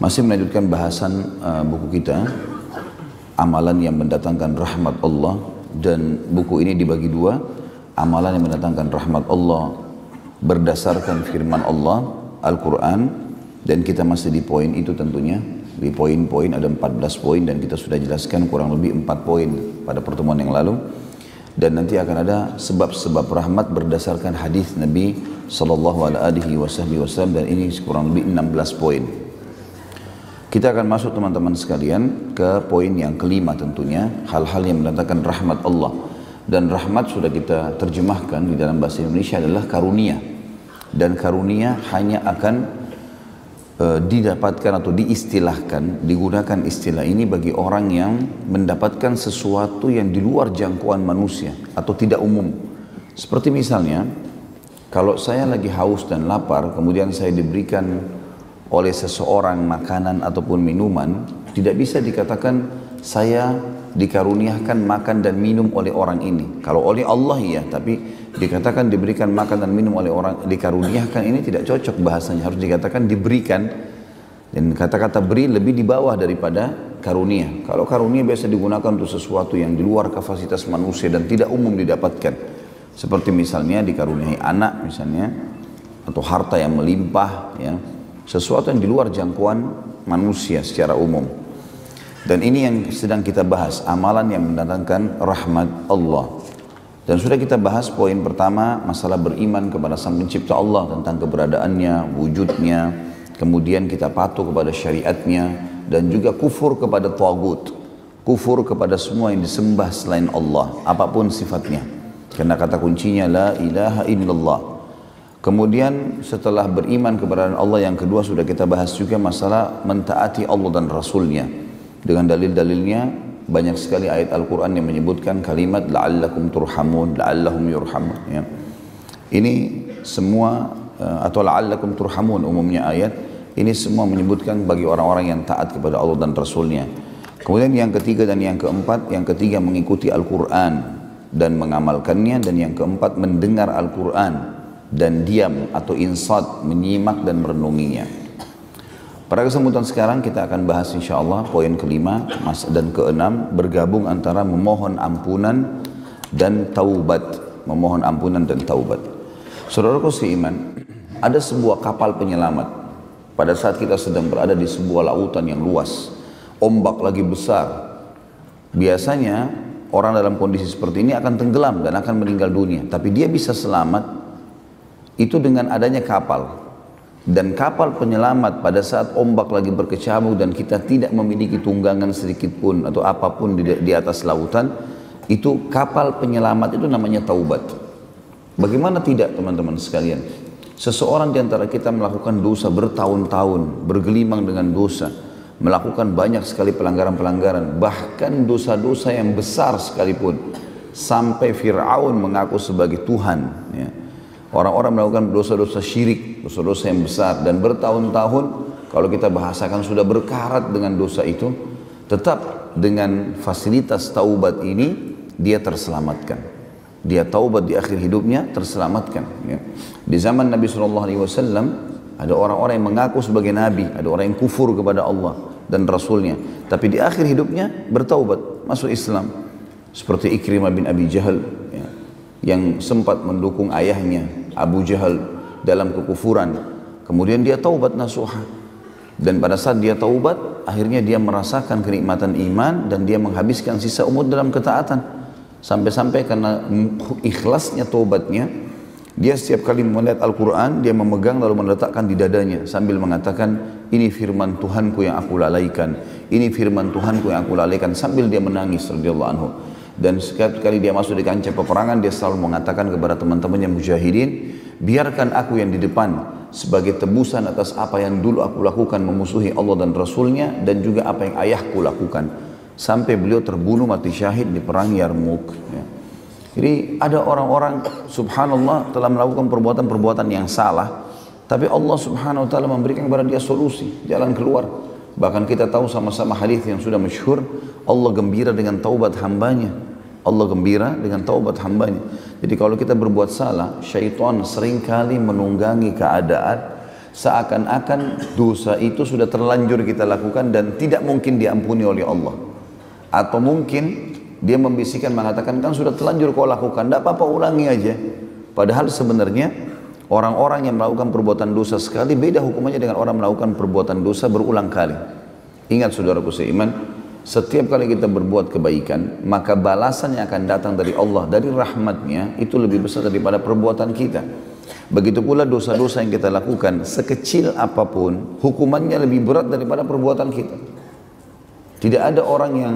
Masih melanjutkan bahasan buku kita, amalan yang mendatangkan rahmat Allah, dan buku ini dibagi dua, amalan yang mendatangkan rahmat Allah berdasarkan firman Allah, Al-Quran, dan kita masih di poin itu tentunya. Di poin-poin ada 14 poin dan kita sudah jelaskan kurang lebih 4 poin pada pertemuan yang lalu. Dan nanti akan ada sebab-sebab rahmat berdasarkan hadis Nabi SAW, dan ini kurang lebih 16 poin. Kita akan masuk teman-teman sekalian ke poin yang kelima tentunya, hal-hal yang mendatangkan rahmat Allah. Dan rahmat sudah kita terjemahkan di dalam bahasa Indonesia adalah karunia. Dan karunia hanya akan didapatkan atau diistilahkan, digunakan istilah ini bagi orang yang mendapatkan sesuatu yang di luar jangkauan manusia atau tidak umum. Seperti misalnya, kalau saya lagi haus dan lapar, kemudian saya diberikan oleh seseorang makanan ataupun minuman, tidak bisa dikatakan saya dikaruniakan makan dan minum oleh orang ini. Kalau oleh Allah ya, tapi dikatakan diberikan makan dan minum oleh orang, dikaruniakan ini tidak cocok bahasanya, harus dikatakan diberikan. Dan kata-kata beri lebih di bawah daripada karunia. Kalau karunia biasa digunakan untuk sesuatu yang di luar kapasitas manusia dan tidak umum didapatkan. Seperti misalnya dikaruniai anak misalnya, atau harta yang melimpah ya. Sesuatu yang di luar jangkauan manusia secara umum. Dan ini yang sedang kita bahas, amalan yang mendatangkan rahmat Allah. Dan sudah kita bahas poin pertama, masalah beriman kepada Sang Pencipta Allah, tentang keberadaannya, wujudnya, kemudian kita patuh kepada syariatnya, dan juga kufur kepada tagut, kufur kepada semua yang disembah selain Allah, apapun sifatnya. Karena kata kuncinya la ilaha illallah. Kemudian setelah beriman kepada Allah, yang kedua sudah kita bahas juga masalah mentaati Allah dan Rasulnya. Dengan dalil-dalilnya banyak sekali ayat Al-Quran yang menyebutkan kalimat la'allakum turhamun, la'allahum yurhamun ya. Ini semua atau la'allakum turhamun umumnya ayat ini semua menyebutkan bagi orang-orang yang taat kepada Allah dan Rasulnya. Kemudian yang ketiga dan yang keempat, yang ketiga mengikuti Al-Quran dan mengamalkannya, dan yang keempat mendengar Al-Quran dan diam atau insat, menyimak dan merenunginya. Pada kesempatan sekarang kita akan bahas insyaAllah poin kelima dan keenam, bergabung antara memohon ampunan dan taubat. Memohon ampunan dan taubat. Saudaraku seiman, ada sebuah kapal penyelamat. Pada saat kita sedang berada di sebuah lautan yang luas, ombak lagi besar, biasanya orang dalam kondisi seperti ini akan tenggelam dan akan meninggal dunia. Tapi dia bisa selamat itu dengan adanya kapal. Dan kapal penyelamat pada saat ombak lagi berkecamuk dan kita tidak memiliki tunggangan sedikit pun atau apapun di atas lautan, itu kapal penyelamat itu namanya taubat. Bagaimana tidak teman-teman sekalian? Seseorang di antara kita melakukan dosa bertahun-tahun, bergelimang dengan dosa, melakukan banyak sekali pelanggaran-pelanggaran, bahkan dosa-dosa yang besar sekalipun, sampai Fir'aun mengaku sebagai Tuhan ya. Orang-orang melakukan dosa-dosa syirik, dosa-dosa yang besar, dan bertahun-tahun kalau kita bahasakan sudah berkarat dengan dosa itu, tetap dengan fasilitas taubat ini dia terselamatkan. Dia taubat di akhir hidupnya terselamatkan ya. Di zaman Nabi SAW ada orang-orang yang mengaku sebagai Nabi, ada orang yang kufur kepada Allah dan Rasulnya, tapi di akhir hidupnya bertaubat, masuk Islam. Seperti Ikrimah bin Abi Jahal ya, yang sempat mendukung ayahnya Abu Jahal dalam kekufuran. Kemudian dia taubat nasuha. Dan pada saat dia taubat, akhirnya dia merasakan kenikmatan iman dan dia menghabiskan sisa umur dalam ketaatan. Sampai-sampai karena ikhlasnya taubatnya, dia setiap kali melihat Al-Quran, dia memegang lalu meletakkan di dadanya sambil mengatakan, ini firman Tuhanku yang aku lalaikan, ini firman Tuhanku yang aku lalaikan, sambil dia menangis radhiyallahu anhu. Dan setiap kali dia masuk di kancah peperangan, dia selalu mengatakan kepada teman-temannya mujahidin, biarkan aku yang di depan sebagai tebusan atas apa yang dulu aku lakukan memusuhi Allah dan Rasulnya, dan juga apa yang ayahku lakukan. Sampai beliau terbunuh mati syahid di perang Yarmuk ya. Jadi ada orang-orang subhanallah telah melakukan perbuatan-perbuatan yang salah, tapi Allah subhanahu wa ta'ala memberikan kepada dia solusi, jalan keluar. Bahkan kita tahu sama-sama hadis yang sudah masyhur, Allah gembira dengan taubat hambanya. Allah gembira dengan taubat hambanya. Jadi kalau kita berbuat salah, syaitan seringkali menunggangi keadaan Seakan-akan dosa itu sudah terlanjur kita lakukan dan tidak mungkin diampuni oleh Allah. Atau mungkin dia membisikkan mengatakan, kan sudah terlanjur kau lakukan, tidak apa-apa ulangi aja. Padahal sebenarnya orang-orang yang melakukan perbuatan dosa sekali beda hukumannya dengan orang melakukan perbuatan dosa berulang kali. Ingat saudaraku seiman, setiap kali kita berbuat kebaikan, maka balasan yang akan datang dari Allah, dari rahmatnya, itu lebih besar daripada perbuatan kita. Begitu pula dosa-dosa yang kita lakukan, sekecil apapun, hukumannya lebih berat daripada perbuatan kita. Tidak ada orang yang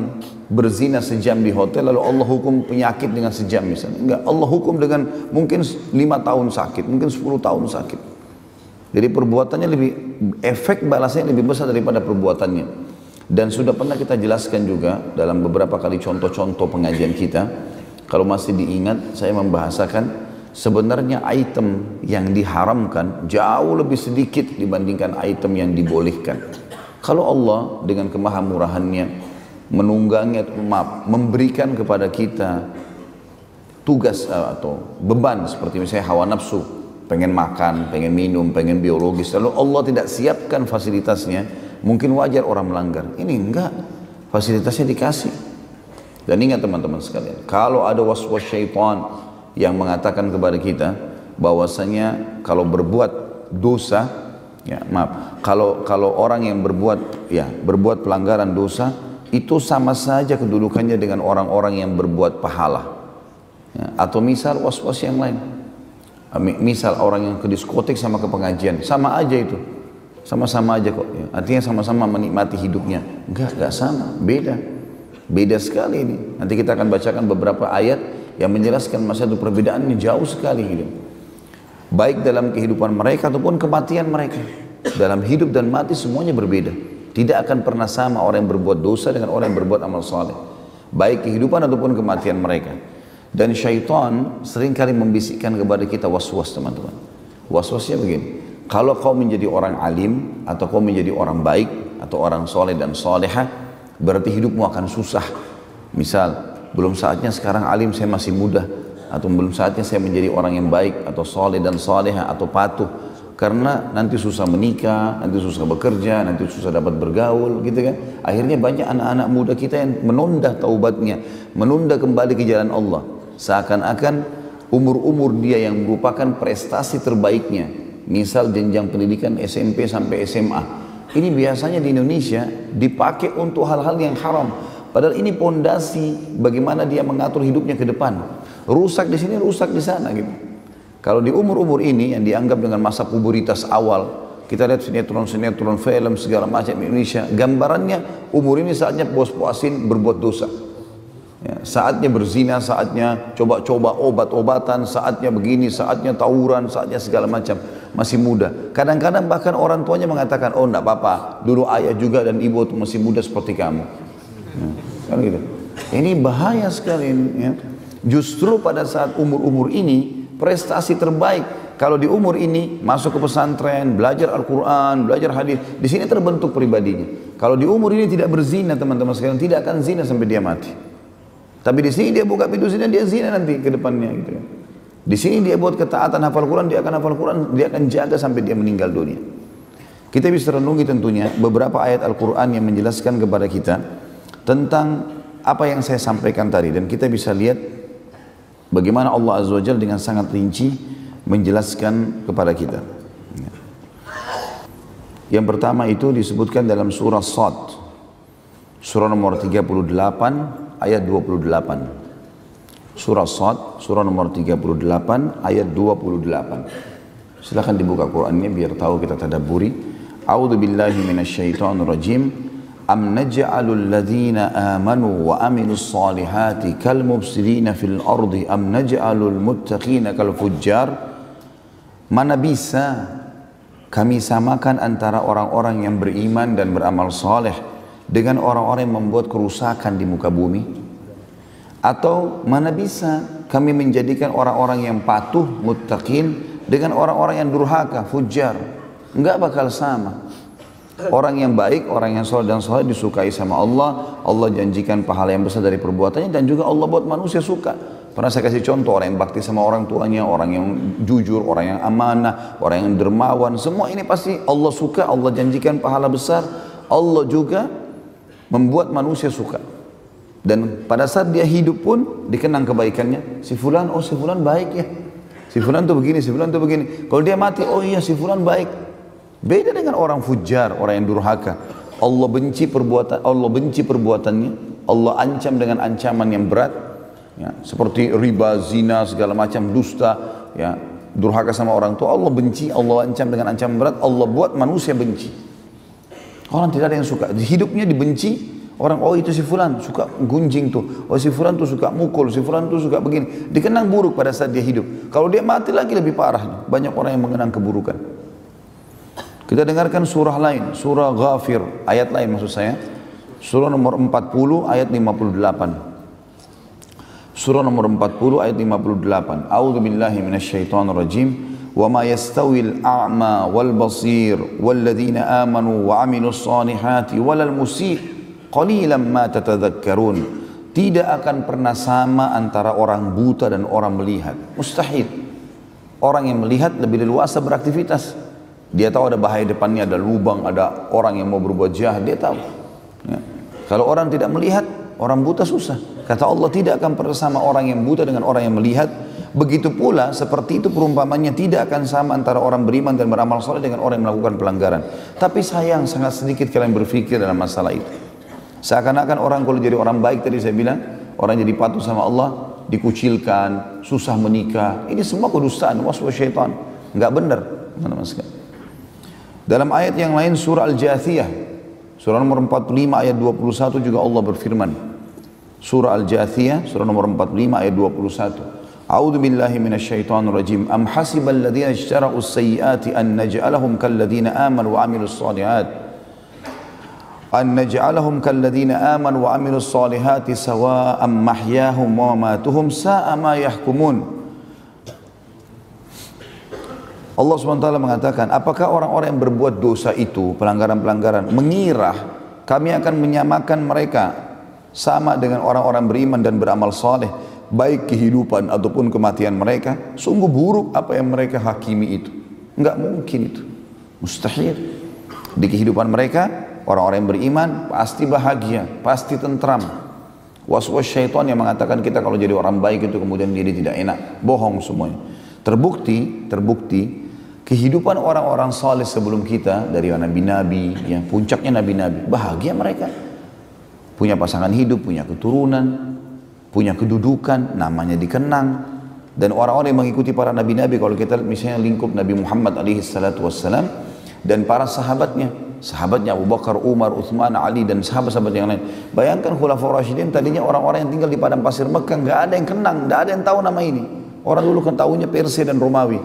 berzina sejam di hotel, lalu Allah hukum penyakit dengan sejam misalnya. Enggak, Allah hukum dengan mungkin 5 tahun sakit, mungkin 10 tahun sakit. Jadi perbuatannya lebih, efek balasnya lebih besar daripada perbuatannya. Dan sudah pernah kita jelaskan juga dalam beberapa kali contoh-contoh pengajian kita. Kalau masih diingat, saya membahasakan sebenarnya item yang diharamkan jauh lebih sedikit dibandingkan item yang dibolehkan. Kalau Allah dengan kemahamurahannya menunggangi atau memberikan kepada kita tugas atau beban seperti misalnya hawa nafsu, pengen makan, pengen minum, pengen biologis, lalu Allah tidak siapkan fasilitasnya, mungkin wajar orang melanggar. Ini enggak, fasilitasnya dikasih. Dan ingat teman-teman sekalian, kalau ada waswas syaitan yang mengatakan kepada kita bahwasanya kalau berbuat dosa, ya maaf, kalau orang yang berbuat pelanggaran dosa itu sama saja kedudukannya dengan orang-orang yang berbuat pahala. Ya, atau misal was-was yang lain, misal orang yang ke diskotik sama ke pengajian, sama aja itu, sama-sama aja kok. Ya. Artinya sama-sama menikmati hidupnya. Enggak sama, beda sekali ini. Nanti kita akan bacakan beberapa ayat yang menjelaskan masalah itu, perbedaannya jauh sekali gitu. Baik dalam kehidupan mereka ataupun kematian mereka. Dalam hidup dan mati semuanya berbeda. Tidak akan pernah sama orang yang berbuat dosa dengan orang yang berbuat amal saleh. Baik kehidupan ataupun kematian mereka. Dan syaitan seringkali membisikkan kepada kita was-was teman-teman. Was-wasnya begini. Kalau kau menjadi orang alim atau kau menjadi orang baik atau orang soleh dan solehah, berarti hidupmu akan susah. Misal, belum saatnya sekarang alim, saya masih muda, atau belum saatnya saya menjadi orang yang baik atau soleh dan soleha atau patuh, karena nanti susah menikah, nanti susah bekerja, nanti susah dapat bergaul gitu kan. Akhirnya banyak anak-anak muda kita yang menunda taubatnya, menunda kembali ke jalan Allah, seakan-akan umur-umur dia yang merupakan prestasi terbaiknya, misal jenjang pendidikan SMP sampai SMA, ini biasanya di Indonesia dipakai untuk hal-hal yang haram. Padahal ini pondasi bagaimana dia mengatur hidupnya ke depan. Rusak di sini, rusak di sana gitu. Kalau di umur-umur ini yang dianggap dengan masa puberitas awal, kita lihat sinetron-sinetron, film segala macam Indonesia, gambarannya umur ini saatnya puas-puasin berbuat dosa. Ya, saatnya berzina, saatnya coba-coba obat-obatan, saatnya begini, saatnya tawuran, saatnya segala macam. Masih muda. Kadang-kadang bahkan orang tuanya mengatakan, oh enggak apa-apa, dulu ayah juga dan ibu masih muda seperti kamu. Kan gitu. Ini bahaya sekali ya. Justru pada saat umur-umur ini prestasi terbaik. Kalau di umur ini masuk ke pesantren, belajar Al-Quran, belajar hadis, di sini terbentuk pribadinya. Kalau di umur ini tidak berzina teman-teman sekalian, tidak akan zina sampai dia mati. Tapi di sini dia buka pintu zina, dia zina nanti ke depannya gitu ya. Di sini dia buat ketaatan hafal Quran, dia akan hafal Quran, dia akan jaga sampai dia meninggal dunia. Kita bisa renungi tentunya beberapa ayat Al-Quran yang menjelaskan kepada kita tentang apa yang saya sampaikan tadi, dan kita bisa lihat bagaimana Allah Azza wa Jalla dengan sangat rinci menjelaskan kepada kita. Yang pertama itu disebutkan dalam surah Sad, surah nomor 38 ayat 28. Surah Sad, surah nomor 38 ayat 28. Silakan dibuka Qur'annya biar tahu kita tadabburi. A'udzu billahi minasyaitonir rajim. Am naj'alul ladzina amanu wa amilus solihati kal mufsidina fil ardi am naj'alul muttaqina kal fujjar. Mana bisa kami samakan antara orang-orang yang beriman dan beramal soleh dengan orang-orang yang membuat kerusakan di muka bumi? Atau mana bisa kami menjadikan orang-orang yang patuh, muttaqin dengan orang-orang yang durhaka, fujjar? Enggak bakal sama. Orang yang baik, orang yang soleh dan soleh disukai sama Allah. Allah janjikan pahala yang besar dari perbuatannya, dan juga Allah buat manusia suka. Pernah saya kasih contoh orang yang bakti sama orang tuanya, orang yang jujur, orang yang amanah, orang yang dermawan, semua ini pasti Allah suka, Allah janjikan pahala besar, Allah juga membuat manusia suka. Dan pada saat dia hidup pun dikenang kebaikannya, si fulan, oh si fulan baik ya, si fulan tuh begini, si fulan tuh begini. Kalau dia mati, oh iya si fulan baik. Beda dengan orang fujar, orang yang durhaka. Allah benci perbuatannya, Allah ancam dengan ancaman yang berat. Ya, seperti riba, zina, segala macam dusta, ya, durhaka sama orang tua, Allah benci, Allah ancam dengan ancaman berat, Allah buat manusia benci. Orang tidak ada yang suka, hidupnya dibenci, orang oh itu si fulan suka gunjing tuh, oh si fulan tuh suka mukul, si fulan tuh suka begini, dikenang buruk pada saat dia hidup. Kalau dia mati lagi lebih parah, banyak orang yang mengenang keburukan. Kita dengarkan surah lain, surah Ghafir, ayat lain maksud saya, surah nomor 40 ayat 58. Surah nomor 40 ayat 58. A'udzu billahi minasyaitonir rajim. Wa ma yastawil a'ma wal basir wal ladzina amanu wa 'amilus solihati walal musii qalilan ma tatadzakkarun. Tidak akan pernah sama antara orang buta dan orang melihat. Mustahil. Orang yang melihat lebih leluasa beraktivitas. Dia tahu ada bahaya depannya, ada lubang, ada orang yang mau berbuat jahat, dia tahu. Ya. Kalau orang tidak melihat, orang buta susah. Kata Allah tidak akan pernah sama orang yang buta dengan orang yang melihat. Begitu pula seperti itu perumpamannya tidak akan sama antara orang beriman dan beramal soleh dengan orang yang melakukan pelanggaran. Tapi sayang sangat sedikit kalian berpikir dalam masalah itu. Seakan-akan orang kalau jadi orang baik tadi saya bilang, orang jadi patuh sama Allah, dikucilkan, susah menikah. Ini semua kedustaan, waswas syaitan. Enggak benar, teman-teman sekalian. Dalam ayat yang lain surah Al-Jathiyah, surah nomor 45 ayat 21 juga Allah berfirman. Surah Al-Jathiyah, surah nomor 45 ayat 21. A'udzu billahi minasyaitonir rajim. Am hasibal ladzina ijtara'u as-sayyi'ati an naj'alahum kal ladzina amanu wa 'amilus shalihat. An naj'alahum kal ladzina amanu wa 'amilus shalihati sawa'an mahyahum wa mamatuhum sa'a ma yahkumun. Allah SWT mengatakan, apakah orang-orang yang berbuat dosa itu, pelanggaran-pelanggaran, mengira kami akan menyamakan mereka sama dengan orang-orang beriman dan beramal saleh, baik kehidupan ataupun kematian mereka? Sungguh buruk apa yang mereka hakimi itu. Enggak mungkin itu, mustahil. Di kehidupan mereka, orang-orang yang beriman pasti bahagia, pasti tentram. Was-was syaitan yang mengatakan kita kalau jadi orang baik itu kemudian jadi tidak enak, bohong semuanya. Terbukti kehidupan orang-orang saleh sebelum kita, dari nabi-nabi, ya, puncaknya nabi-nabi, bahagia mereka. Punya pasangan hidup, punya keturunan, punya kedudukan, namanya dikenang. Dan orang-orang yang mengikuti para nabi-nabi, kalau kita misalnya lingkup Nabi Muhammad SAW dan para sahabatnya Abu Bakar, Umar, Uthman, Ali dan sahabat-sahabat yang lain. Bayangkan Khulafaur Rasyidin, tadinya orang-orang yang tinggal di padang pasir Mekah, nggak ada yang kenang, nggak ada yang tahu nama ini. Orang dulu kan tahunya Persia dan Romawi.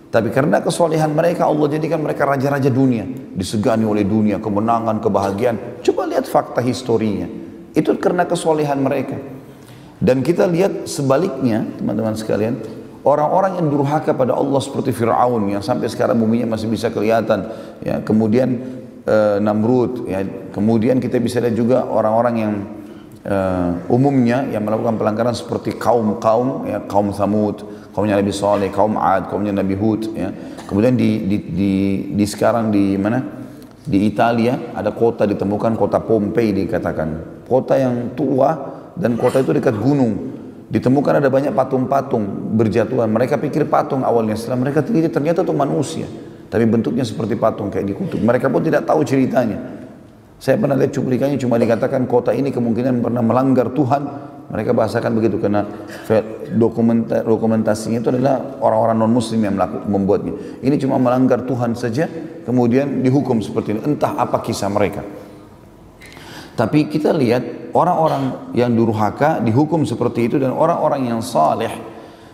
Tapi karena kesolehan mereka, Allah jadikan mereka raja-raja dunia, disegani oleh dunia, kemenangan, kebahagiaan. Coba lihat fakta historinya, itu karena kesolehan mereka. Dan kita lihat sebaliknya, teman-teman sekalian, orang-orang yang durhaka pada Allah seperti Fir'aun yang sampai sekarang buminya masih bisa kelihatan, ya, kemudian Namrud, ya, kemudian kita bisa lihat juga orang-orang yang umumnya yang melakukan pelanggaran seperti kaum-kaum, ya, kaum Thamud, kaumnya Nabi Saleh, kaum Ad, kaumnya Nabi Hud, ya. Kemudian di sekarang di mana? Di Italia ada kota ditemukan, kota Pompei dikatakan, kota yang tua dan kota itu dekat gunung. Ditemukan ada banyak patung-patung berjatuhan. Mereka pikir patung awalnya, setelah mereka teliti ternyata itu manusia, tapi bentuknya seperti patung kayak dikutuk. Mereka pun tidak tahu ceritanya. Saya pernah lihat cuplikannya, cuma dikatakan kota ini kemungkinan pernah melanggar Tuhan. Mereka bahasakan begitu karena dokumentasinya itu adalah orang-orang non-muslim yang membuatnya. Ini cuma melanggar Tuhan saja, kemudian dihukum seperti ini. Entah apa kisah mereka. Tapi kita lihat orang-orang yang durhaka dihukum seperti itu, dan orang-orang yang saleh,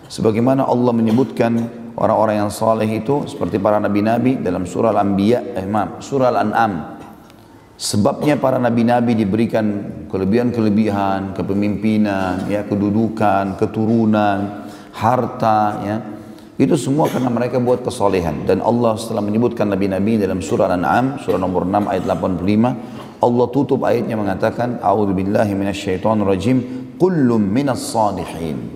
sebagaimana Allah menyebutkan orang-orang yang saleh itu seperti para nabi-nabi dalam surah Al-Anbiya, surah Al-An'am. Sebabnya para nabi-nabi diberikan kelebihan-kelebihan, kepemimpinan, ya, kedudukan, keturunan, harta, ya. Itu semua karena mereka buat kesolehan. Dan Allah setelah menyebutkan nabi-nabi dalam surah Al-An'am, surah nomor 6 ayat 85, Allah tutup ayatnya mengatakan, A'udzubillahi minasyaitonir rajim, kullum minas salihin.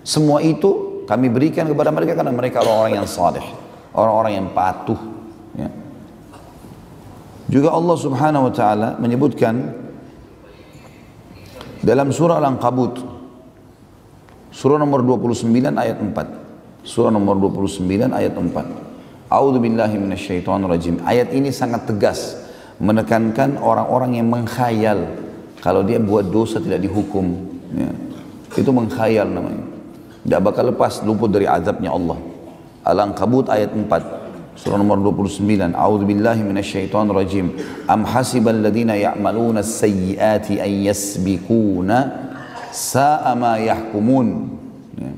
Semua itu kami berikan kepada mereka karena mereka orang-orang yang saleh, orang-orang yang patuh. Ya. Juga Allah Subhanahu wa taala menyebutkan dalam surah Al-Ankabut, surah nomor 29 ayat 4. Surah nomor 29 ayat 4. A'udzu billahi minasyaitonir rajim. Ayat ini sangat tegas menekankan orang-orang yang mengkhayal kalau dia buat dosa tidak dihukum. Ya. Itu mengkhayal namanya. Tidak bakal lepas luput dari azabnya Allah. Al-Ankabut ayat 4. Surah nomor 29. A'udzu billahi minasyaitonir rajim. Am hasibal ladzina ya'maluna as-sayyi'ati an yasbiquna sa'a ma yahkumun. Ya.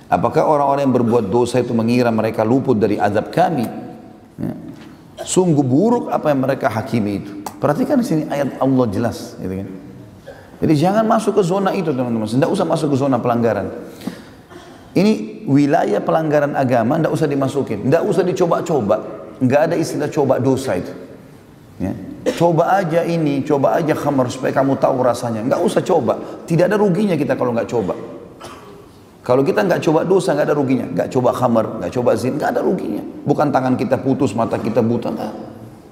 Apakah orang-orang yang berbuat dosa itu mengira mereka luput dari azab kami? Ya. Sungguh buruk apa yang mereka hakimi itu. Perhatikan di sini ayat Allah jelas, gitu kan. Jadi jangan masuk ke zona itu, teman-teman. Tidak usah masuk ke zona pelanggaran. Ini wilayah pelanggaran agama, tidak usah dimasukin, tidak usah dicoba-coba, nggak ada istilah coba dosa itu. Ya. Coba aja ini, coba aja khamar supaya kamu tahu rasanya, nggak usah coba. Tidak ada ruginya kita kalau nggak coba. Kalau kita nggak coba dosa, nggak ada ruginya. Nggak coba khamar, nggak coba zina, nggak ada ruginya. Bukan tangan kita putus, mata kita buta, nggak.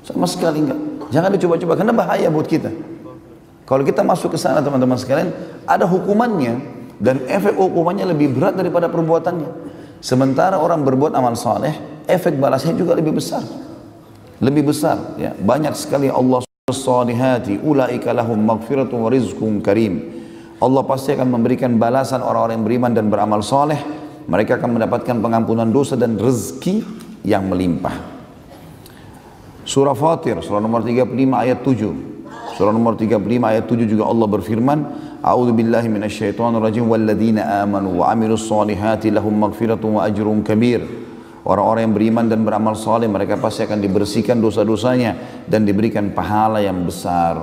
Sama sekali nggak. Jangan dicoba-coba, karena bahaya buat kita. Kalau kita masuk ke sana, teman-teman sekalian, ada hukumannya. Dan efek hukumannya lebih berat daripada perbuatannya. Sementara orang berbuat amal saleh, efek balasnya juga lebih besar. Lebih besar. Ya. Banyak sekali Allah salihati, ulaika lahum maghfiratun wa rizqun karim. Allah pasti akan memberikan balasan orang-orang yang beriman dan beramal saleh. Mereka akan mendapatkan pengampunan dosa dan rezeki yang melimpah. Surah Fatir, surah nomor 35 ayat 7. Surah nomor 35 ayat 7 juga Allah berfirman, A'udzu billahi minasyaitonir rajim walladzina amanu wa 'amilus solihati lahum maghfiratun wa ajrun kabir. Orang-orang yang beriman dan beramal saleh mereka pasti akan dibersihkan dosa-dosanya dan diberikan pahala yang besar.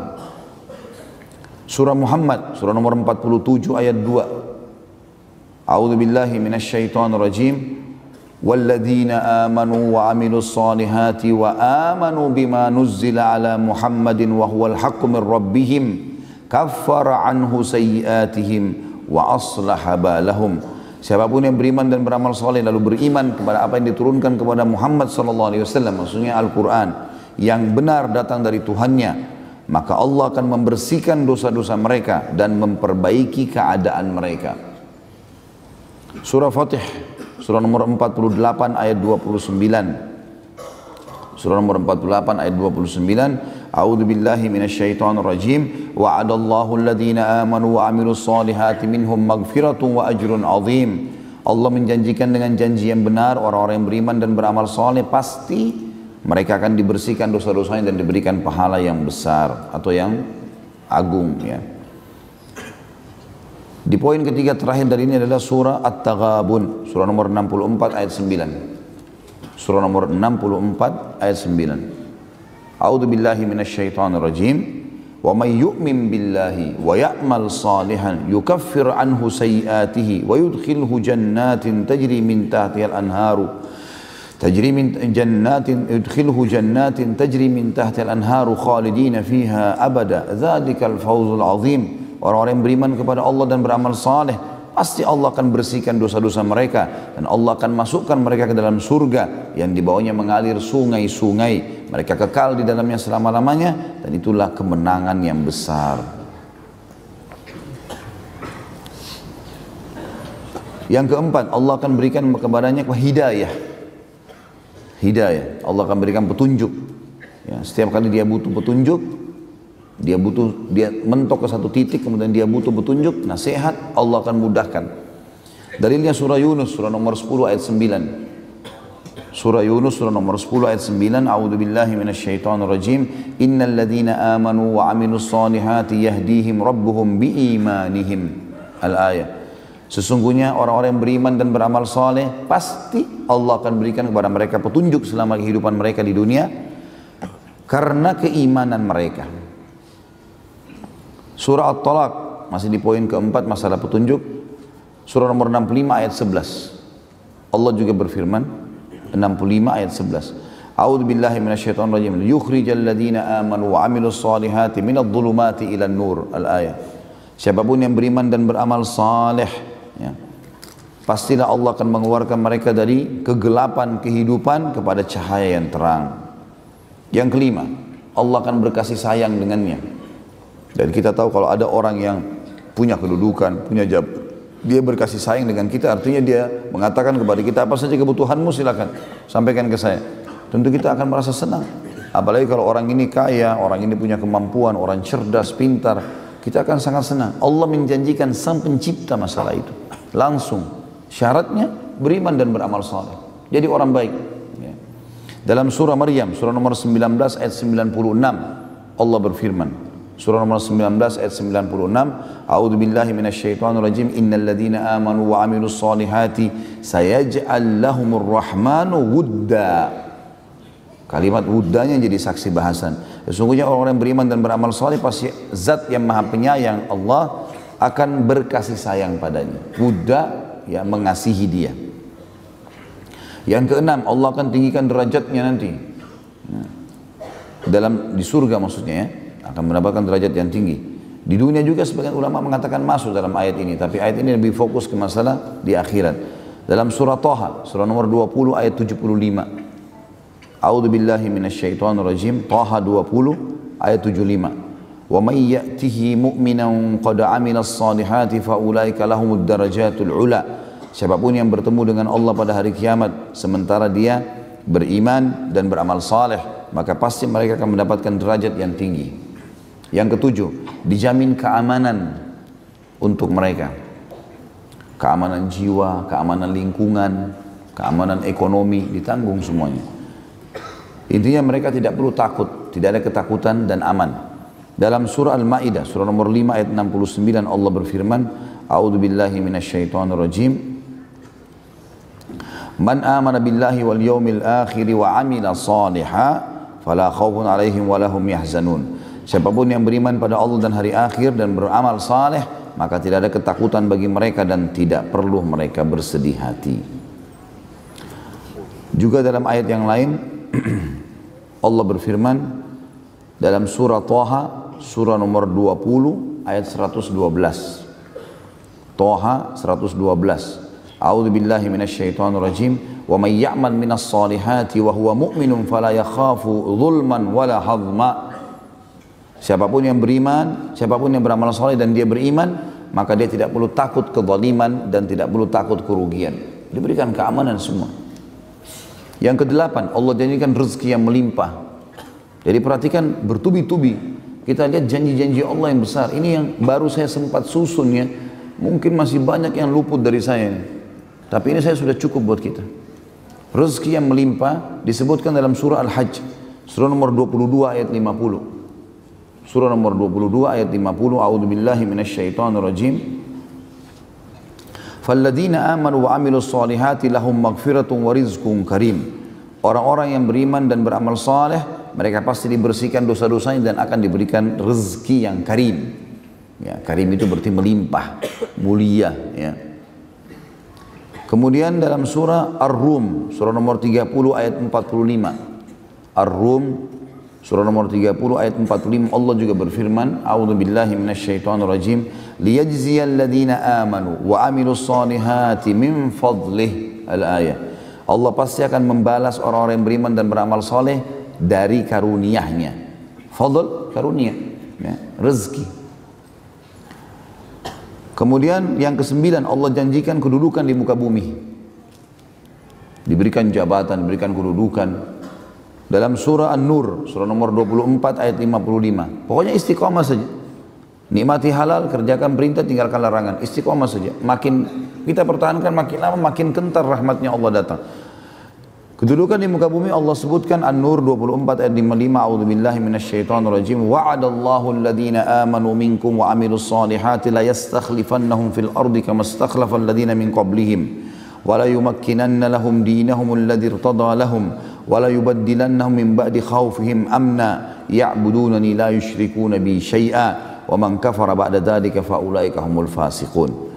Surah Muhammad, surah nomor 47 ayat 2. A'udzu billahi minasyaitonir rajim والذين آمنوا وعملوا الصالحات وآمنوا بما نزل على محمد وهو الحق من ربهم كفر عنه سيئاتهم وأصلح بالهم. Siapapun yang beriman dan beramal saleh lalu beriman kepada apa yang diturunkan kepada Muhammad sallallahu alaihi wasallam, maksudnya Al-Qur'an yang benar datang dari Tuhannya, maka Allah akan membersihkan dosa-dosa mereka dan memperbaiki keadaan mereka. Surah Fatih, surah nomor 48 ayat 29. Surah nomor 48 ayat 29. A'udzu billahi minasyaitonir rajim. Wa'adallahu alladhina amanu wa 'amilus solihati minhum maghfiratun wa ajrun 'azim. Allah menjanjikan dengan janji yang benar orang-orang yang beriman dan beramal saleh pasti mereka akan dibersihkan dosa-dosanya dan diberikan pahala yang besar atau yang agung, ya. Di poin ketiga terakhir dari ini adalah surah At-Taghabun, surah nomor 64 ayat 9. Surah nomor 64 ayat 9. A'udzu billahi minasyaitonir rajim. Wa may yu'min billahi wa ya'mal salihan yukaffir anhu sayyi'atihi wa yudkhilhu jannatin tajri min tahtiha al-anharu yudkhilhu jannatin tajri min tahtiha al-anharu khalidina fiha abada dzalikal fawzul 'azim. Orang-orang yang beriman kepada Allah dan beramal saleh pasti Allah akan bersihkan dosa-dosa mereka dan Allah akan masukkan mereka ke dalam surga yang di bawahnya mengalir sungai-sungai. Mereka kekal di dalamnya selama-lamanya dan itulah kemenangan yang besar. Yang keempat, Allah akan berikan kepadanya hidayah. Hidayah, Allah akan berikan petunjuk. Ya, setiap kali dia butuh petunjuk, dia mentok ke satu titik, kemudian dia butuh petunjuk, nasihat, Allah akan mudahkan. Dalilnya surah Yunus, surah nomor 10 ayat 9. Surah Yunus, surah nomor 10 ayat 9. A'udzu billahi minasyaitonir rajim. Innal ladzina amanu wa 'amilus solihati yahdihim rabbuhum biimanihim. Al-ayah. Sesungguhnya orang-orang yang beriman dan beramal saleh pasti Allah akan berikan kepada mereka petunjuk selama kehidupan mereka di dunia karena keimanan mereka. Surah At-Talaq, masih di poin keempat masalah petunjuk. Surah nomor 65 ayat 11. Allah juga berfirman, 65 ayat 11. A'udzu billahi minasyaitonir rajim. Yukhrijal ladzina amanu wa 'amilus solihati minadh dhulumati ilan nur. Al-ayah. Siapapun yang beriman dan beramal saleh, ya, pastilah Allah akan mengeluarkan mereka dari kegelapan kehidupan kepada cahaya yang terang. Yang kelima, Allah akan berkasih sayang dengannya. Dan kita tahu kalau ada orang yang punya kedudukan, punya jabatan, dia berkasih sayang dengan kita, artinya dia mengatakan kepada kita, apa saja kebutuhanmu silakan sampaikan ke saya. Tentu kita akan merasa senang. Apalagi kalau orang ini kaya, orang ini punya kemampuan, orang cerdas, pintar, kita akan sangat senang. Allah menjanjikan sang pencipta masalah itu. Langsung, syaratnya beriman dan beramal saleh. Jadi orang baik. Ya. Dalam surah Maryam, surah nomor 19 ayat 96, Allah berfirman. Surah nomor 19 ayat 96, A'udzu billahi minasyaitonir rajim, innal ladzina amanu wa 'amilus solihati sayaj'al lahumur rahmanu wudda. Kalimat wuddanya jadi saksi bahasan. Sesungguhnya orang-orang yang beriman dan beramal saleh pasti zat yang maha penyayang Allah akan berkasih sayang padanya. Wudda, ya, mengasihi dia. Yang keenam, Allah akan tinggikan derajatnya nanti. Di surga maksudnya, ya, akan mendapatkan derajat yang tinggi. Di dunia juga sebagian ulama mengatakan masuk dalam ayat ini, tapi ayat ini lebih fokus ke masalah di akhirat. Dalam surah Thaha, surah nomor 20 ayat 75. A'udzu billahi minasyaitonir rajim. Thaha 20 ayat 75. Wa may ya'tihi mu'minan qad 'amilas salihati fa ulaika lahumud darajatul 'ula. Siapapun yang bertemu dengan Allah pada hari kiamat sementara dia beriman dan beramal saleh, maka pasti mereka akan mendapatkan derajat yang tinggi. Yang ketujuh, dijamin keamanan untuk mereka. Keamanan jiwa, keamanan lingkungan, keamanan ekonomi, ditanggung semuanya. Intinya mereka tidak perlu takut, tidak ada ketakutan dan aman. Dalam surah Al-Maidah, surah nomor 5 ayat 69, Allah berfirman, A'udzu billahi minasyaitonir rajim. Man amana billahi wal yawmil akhir wa 'amila shalihan fala khaufun 'alaihim wa lahum yahzanun. Siapapun yang beriman pada Allah dan hari akhir dan beramal saleh, maka tidak ada ketakutan bagi mereka dan tidak perlu mereka bersedih hati. Juga dalam ayat yang lain, Allah berfirman dalam surah Thaha, surah nomor 20 ayat 112. Thaha 112. A'udzu billahi minasyaitonir rajim. Wa may ya'mal minas solihati wa huwa mu'minun fala yakhafu dhulman wala hadma. Siapapun yang beriman, siapapun yang beramal saleh dan dia beriman, maka dia tidak perlu takut kezaliman dan tidak perlu takut kerugian. Diberikan keamanan semua. Yang kedelapan, Allah janjikan rezeki yang melimpah. Jadi perhatikan bertubi-tubi. Kita lihat janji-janji Allah yang besar. Ini yang baru saya sempat susun, ya. Mungkin masih banyak yang luput dari saya. Tapi ini saya sudah cukup buat kita. Rezeki yang melimpah disebutkan dalam surah Al-Hajj. Surah nomor 22 ayat 50. Surah nomor 22 ayat 50. A'udzu billahi minasyaitonir rajim. Falladzina amanu wa 'amilus solihati lahum maghfiratun wa rizqun karim. Orang-orang yang beriman dan beramal saleh, mereka pasti dibersihkan dosa-dosanya dan akan diberikan rezeki yang karim. Ya, karim itu berarti melimpah, mulia, ya. Kemudian dalam surah Ar-Rum, surah nomor 30 ayat 45. Ar-Rum surah nomor 30 ayat 45, Allah juga berfirman, A'udzu billahi minasyaitonir rajim, liyajziyal ladzina amanu wa 'amilus solihati min fadlih. Al-ayah. Allah pasti akan membalas orang-orang yang beriman dan beramal soleh dari karunia-Nya. Fadl, karunia, ya, rezeki. Kemudian yang kesembilan, Allah janjikan kedudukan di muka bumi. Diberikan jabatan, diberikan kedudukan. Dalam surah An-Nur, surah nomor 24 ayat 55. Pokoknya istiqomah saja. Nikmati halal, kerjakan perintah, tinggalkan larangan. Istiqomah saja. Makin kita pertahankan, makin lama makin kentar rahmatnya Allah datang. Kedudukan di muka bumi Allah sebutkan An-Nur 24 ayat 55. A'udzu billahi minasyaitonir rajim. Wa'adallahu alladhina amanu minkum wa 'amilus solihati la yastakhlifannahum fil ardi kama istakhlafa alladhina min qablihim wa la yumakkinanna lahum dinahum alladhi irtada lahum wa la yubaddilannahum min ba'di khawfihim amna ya'budunani la yushrikuna bi syai'a wa man kafara ba'da dzalika fa ulaika humul fasiqun.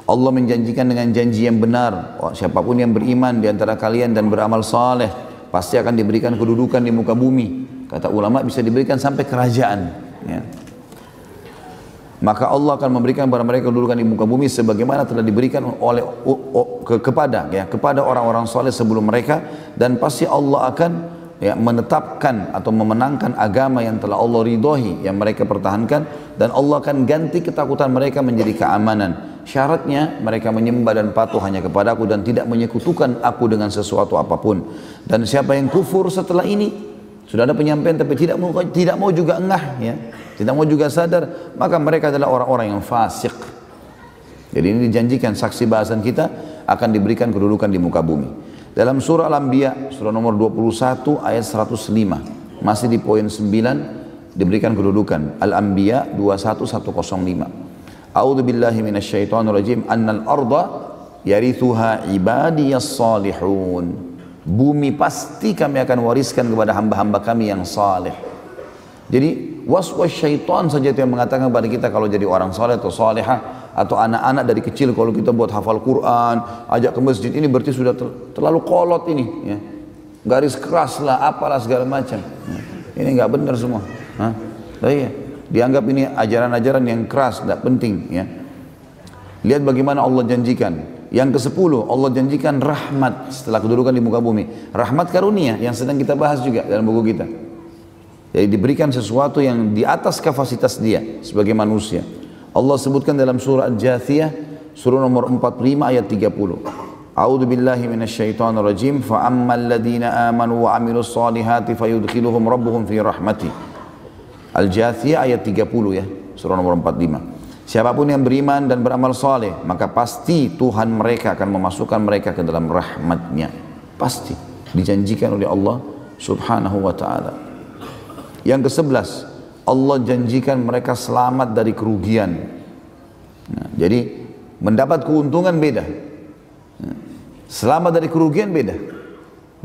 Allah menjanjikan dengan janji yang benar, siapapun yang beriman di antara kalian dan beramal saleh pasti akan diberikan kedudukan di muka bumi. Kata ulama bisa diberikan sampai kerajaan, ya. maka Allah akan memberikan kepada mereka kedudukan di muka bumi sebagaimana telah diberikan oleh kepada orang-orang soleh sebelum mereka, dan pasti Allah akan menetapkan atau memenangkan agama yang telah Allah ridhoi yang mereka pertahankan, dan Allah akan ganti ketakutan mereka menjadi keamanan. Syaratnya mereka menyembah dan patuh hanya kepadaku dan tidak menyekutukan aku dengan sesuatu apapun. Dan siapa yang kufur setelah ini, sudah ada penyampaian tapi tidak mau juga engah, ya, tidak mau juga sadar, maka mereka adalah orang-orang yang fasik. Jadi ini dijanjikan saksi bahasan kita akan diberikan kedudukan di muka bumi. Dalam surah Al-Anbiya, surah nomor 21 ayat 105, masih di poin 9 diberikan kedudukan. Al-Anbiya 21105. A'udzu billahi minasyaitonir rajim. Annal arda yarithuha ibadiyas salihun. Bumi pasti kami akan wariskan kepada hamba-hamba kami yang saleh. Jadi was-was syaitan saja itu yang mengatakan kepada kita kalau jadi orang saleh atau salihah, atau anak-anak dari kecil kalau kita buat hafal Quran, ajak ke masjid, ini berarti sudah terlalu kolot ini, ya. Garis keras lah, apalah segala macam. Ini nggak benar semua. Iya. Dianggap ini ajaran-ajaran yang keras, tidak penting, ya. Lihat bagaimana Allah janjikan. Yang ke-10, Allah janjikan rahmat setelah kedudukan di muka bumi. Rahmat karunia yang sedang kita bahas juga dalam buku kita. Jadi diberikan sesuatu yang di atas kapasitas dia sebagai manusia. Allah sebutkan dalam surah Al-Jathiyah, surah nomor 45 ayat 30. A'udzu billahi minasyaitonir rajim. Fa ammal ladzina amanu wa 'amilus solihati fayudkhiluhum rabbuhum fi rahmati. Al-Jathiyah ayat 30, ya, surah nomor 45. Siapapun yang beriman dan beramal saleh, maka pasti Tuhan mereka akan memasukkan mereka ke dalam rahmatnya. Pasti dijanjikan oleh Allah subhanahu wa ta'ala. Yang ke-11, Allah janjikan mereka selamat dari kerugian. Nah, jadi mendapat keuntungan beda, selamat dari kerugian beda.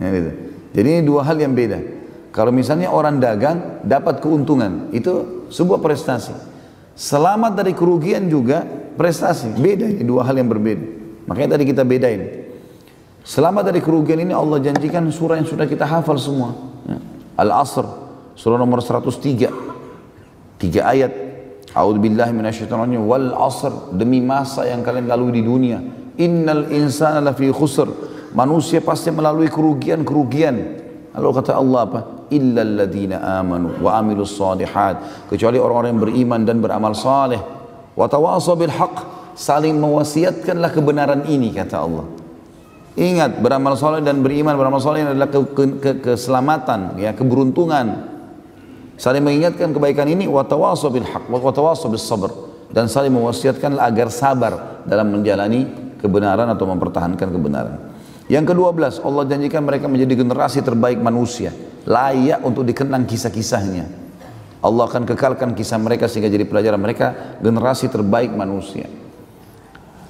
Nah, gitu. Jadi ini dua hal yang beda. Kalau misalnya orang dagang dapat keuntungan, itu sebuah prestasi. Selamat dari kerugian juga prestasi. Beda, ini dua hal yang berbeda. Makanya tadi kita bedain. Selamat dari kerugian ini Allah janjikan surah yang sudah kita hafal semua. Al-Asr, surah nomor 103. 3 ayat. A'udzubillahi minasyaitonir rajim. Wal 'asr, demi masa yang kalian lalui di dunia. Innal insana lafi khusr. Manusia pasti melalui kerugian-kerugian. Lalu kata Allah apa? Illal ladzina amanu wa 'amilus shalihat. Kecuali orang-orang yang beriman dan beramal saleh. Wa tawasaw bil haqq, saling mewasiatkanlah kebenaran ini, kata Allah. Ingat, beramal saleh dan beriman beramal saleh adalah keselamatan, ya, keberuntungan. Saling mengingatkan kebaikan ini, wa tawasaw bil haqq wa tawasaw bis sabr, dan saling mewasiatkanlah agar sabar dalam menjalani kebenaran atau mempertahankan kebenaran. Yang ke-12, Allah janjikan mereka menjadi generasi terbaik manusia, layak untuk dikenang kisah-kisahnya. Allah akan kekalkan kisah mereka sehingga jadi pelajaran mereka, generasi terbaik manusia.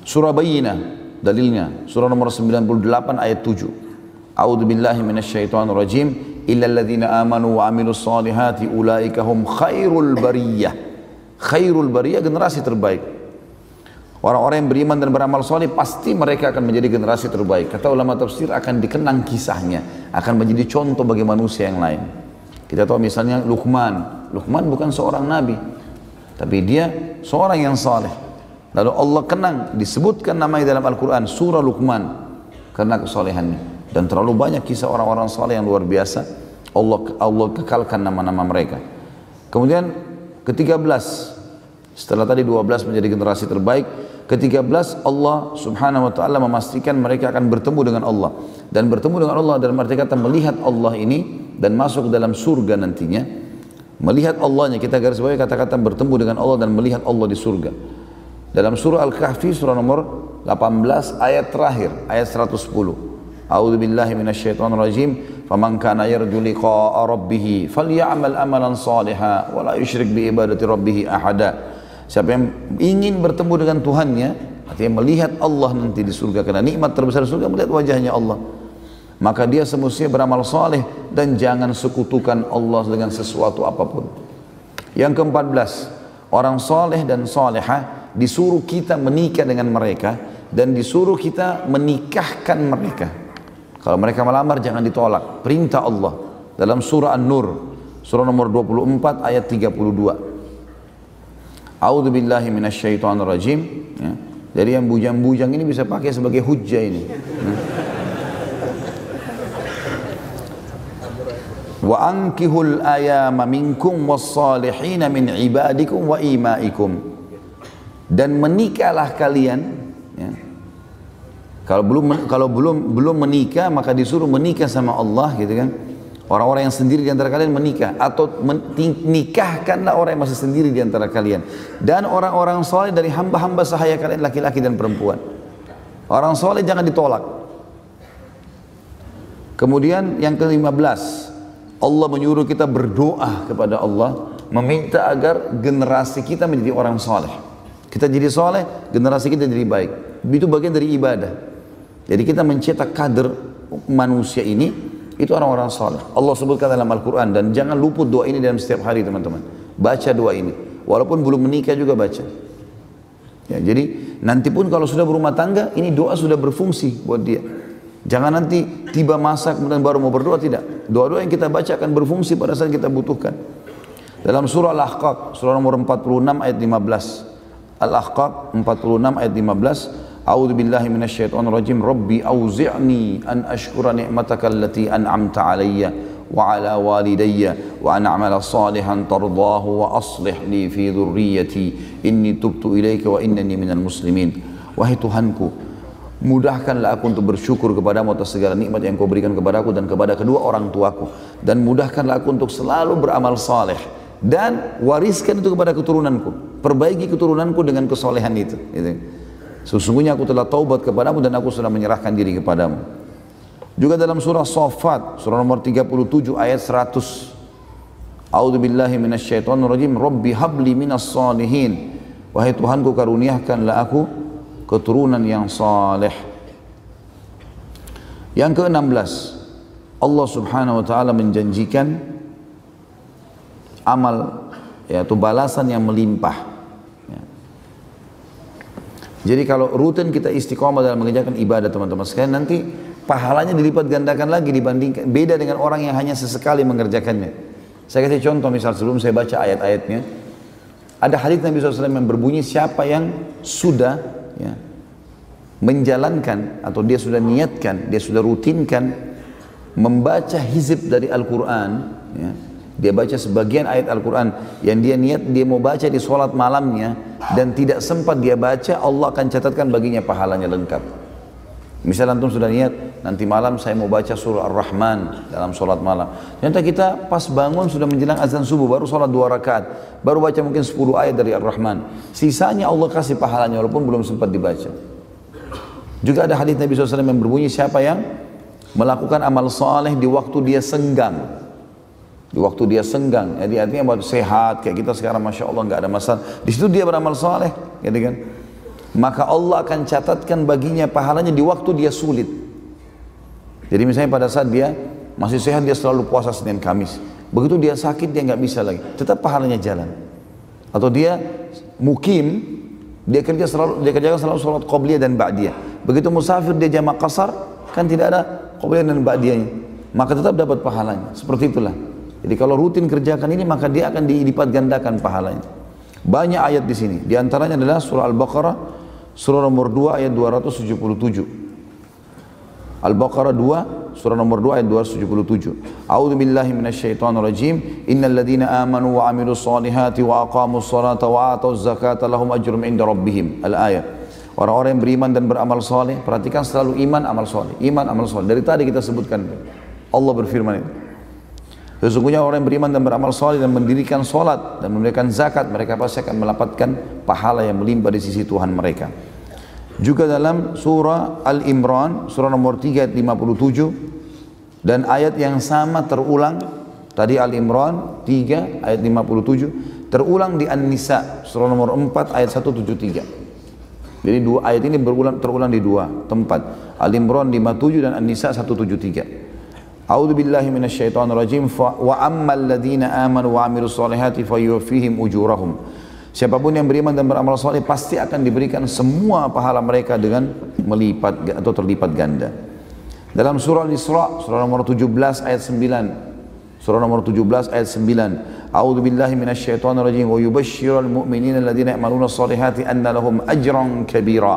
Surah Bayyinah, dalilnya surah nomor 98 ayat 7. A'udzu billahi minasyaitonir rajim. Illal ladzina amanu wa 'amilus solihati ulaika hum khairul bariyah. Khairul bariyah, generasi terbaik. Orang-orang yang beriman dan beramal soleh pasti mereka akan menjadi generasi terbaik. Kata ulama tafsir, akan dikenang kisahnya, akan menjadi contoh bagi manusia yang lain. Kita tahu misalnya Luqman. Luqman bukan seorang nabi, tapi dia seorang yang saleh. Lalu Allah kenang, disebutkan namanya dalam Al-Quran, surah Luqman, karena kesolehannya. Dan terlalu banyak kisah orang-orang saleh yang luar biasa. Allah kekalkan nama-nama mereka. Kemudian ke-13, setelah tadi 12 menjadi generasi terbaik, ke-13 Allah subhanahu wa ta'ala memastikan mereka akan bertemu dengan Allah. Dan bertemu dengan Allah dalam arti kata melihat Allah ini dan masuk ke dalam surga nantinya. Melihat Allahnya, kita garis bawahi kata-kata bertemu dengan Allah dan melihat Allah di surga. Dalam surah Al-Kahfi, surah nomor 18 ayat terakhir, ayat 110. A'udzu billahi minasyaitonir rajim. Faman kana yarju liqa'a rabbih falyamal amalan shalihan wa la yusyrik bi ibadati rabbih ahada. Siapa yang ingin bertemu dengan Tuhannya, artinya melihat Allah nanti di surga, karena nikmat terbesar surga melihat wajahnya Allah, maka dia semestinya beramal saleh dan jangan sekutukan Allah dengan sesuatu apapun. Yang ke-14, orang saleh dan salehah disuruh kita menikah dengan mereka dan disuruh kita menikahkan mereka. Kalau mereka melamar jangan ditolak, perintah Allah dalam surah An-Nur, surah nomor 24 ayat 32. A'udzubillahi minasyaitonirrajim. Ya. Jadi yang bujang-bujang ini bisa pakai sebagai hujjah ini. Wa ankihul ayama minkum was-salihina min ibadikum wa imaikum. Dan menikahlah kalian, ya. Kalau belum menikah maka disuruh menikah sama Allah gitu kan. Orang-orang yang sendiri di antara kalian menikah, atau nikahkanlah orang yang masih sendiri di antara kalian, dan orang-orang soleh dari hamba-hamba sahaya kalian laki-laki dan perempuan. Orang soleh jangan ditolak. Kemudian yang ke-15, Allah menyuruh kita berdoa kepada Allah, meminta agar generasi kita menjadi orang soleh. Kita jadi soleh, generasi kita jadi baik. Itu bagian dari ibadah. Jadi kita mencetak kader manusia ini, itu orang-orang soleh. Allah sebutkan dalam Al-Quran, dan jangan luput doa ini dalam setiap hari teman-teman. Baca doa ini, walaupun belum menikah juga baca. Ya, jadi nanti pun kalau sudah berumah tangga, ini doa sudah berfungsi buat dia. Jangan nanti tiba masa kemudian baru mau berdoa, tidak. Doa-doa yang kita baca akan berfungsi pada saat kita butuhkan. Dalam surah Al-Ahqaf, surah nomor 46 ayat 15. Al-Ahqaf 46 ayat 15. A'udzu billahi minasyaitonir rajim. Rabbi auzi'ni an ashkura ni'mataka allati an'amta 'alayya wa 'ala walidayya wa an a'mala salihan tardahu wa aslih li fi dhurriyyati inni tubtu ilaika wa innani minal muslimin. Wahai Tuhanku, mudahkanlah aku untuk bersyukur kepadamu atas segala nikmat yang kau berikan kepadaku dan kepada kedua orang tuaku, dan mudahkanlah aku untuk selalu beramal saleh, dan wariskan itu kepada keturunanku, perbaiki keturunanku dengan kesolehan itu. Sesungguhnya aku telah taubat kepadamu dan aku sudah menyerahkan diri kepadamu. Juga dalam surah Shaffat, surah nomor 37 ayat 100. A'udzu billahi minasyaitonir rajim. Rabbi habli minas salihin. Wahai Tuhanku, karuniakanlah aku keturunan yang saleh. Yang ke-16, Allah Subhanahu wa taala menjanjikan amal, yaitu balasan yang melimpah. Jadi kalau rutin kita istiqomah dalam mengerjakan ibadah teman-teman sekalian, nanti pahalanya dilipat gandakan lagi dibandingkan, beda dengan orang yang hanya sesekali mengerjakannya. Saya kasih contoh, misal sebelum saya baca ayat-ayatnya, ada hadits Nabi SAW yang berbunyi, siapa yang sudah menjalankan atau dia sudah niatkan, dia sudah rutinkan membaca hizib dari Al-Quran, dia baca sebagian ayat Al-Quran yang dia niat dia mau baca di sholat malamnya dan tidak sempat dia baca, Allah akan catatkan baginya pahalanya lengkap. Misal antum sudah niat, nanti malam saya mau baca surah Ar-Rahman dalam sholat malam. Ternyata kita pas bangun sudah menjelang azan subuh, baru sholat 2 rakaat, baru baca mungkin 10 ayat dari Ar-Rahman. Sisanya Allah kasih pahalanya walaupun belum sempat dibaca. Juga ada hadits Nabi SAW yang berbunyi, siapa yang melakukan amal saleh di waktu dia senggang. Di waktu dia senggang, jadi artinya buat sehat, kayak kita sekarang Masya Allah nggak ada masalah. Di situ dia beramal saleh, gitu kan? Maka Allah akan catatkan baginya pahalanya di waktu dia sulit. Jadi misalnya pada saat dia masih sehat, dia selalu puasa Senin Kamis. Begitu dia sakit, dia nggak bisa lagi, tetap pahalanya jalan. Atau dia mukim, dia kerjakan selalu sholat qobliyah dan ba'diyah. Begitu musafir dia jamak qasar, kan tidak ada qobliyah dan ba'diyahnya, maka tetap dapat pahalanya. Seperti itulah. Jadi kalau rutin kerjakan ini, maka dia akan dilipat gandakan pahalanya. Banyak ayat di sini. Di antaranya adalah surah Al-Baqarah, surah nomor 2 ayat 277. Al-Baqarah 2, surah nomor 2 ayat 277. A'udzu billahi minasyaitonir rajim. Innal ladzina amanu wa 'amilus solihati wa aqamus sholata wa atuz zakata lahum ajrun 'inda rabbihim. Al-ayat. Orang-orang yang beriman dan beramal soleh, perhatikan selalu iman, amal soleh. Iman, amal soleh. Dari tadi kita sebutkan. Allah berfirman itu. Sesungguhnya orang yang beriman dan beramal soleh dan mendirikan solat dan memberikan zakat, mereka pasti akan mendapatkan pahala yang melimpah di sisi Tuhan mereka. Juga dalam surah Al-Imran, surah nomor 3 ayat 57, dan ayat yang sama terulang, tadi Al-Imran 3 ayat 57, terulang di An-Nisa, surah nomor 4 ayat 173. Jadi dua ayat ini terulang di dua tempat, Al-Imran 57 dan An-Nisa 173. A'udzu billahi minasyaitonir rajim. Wa ammal ladzina amanu wa 'amilus solihati fayuwaffihim ujurahum. Siapapun yang beriman dan beramal saleh pasti akan diberikan semua pahala mereka dengan melipat atau terlipat ganda. Dalam surah Al-Isra, surah nomor 17 ayat 9. Surah nomor 17 ayat 9. A'udzu billahi minasyaitonir rajim wa yubashshirul mu'minina alladziina ya'maluna shalihati anna lahum ajran kabira.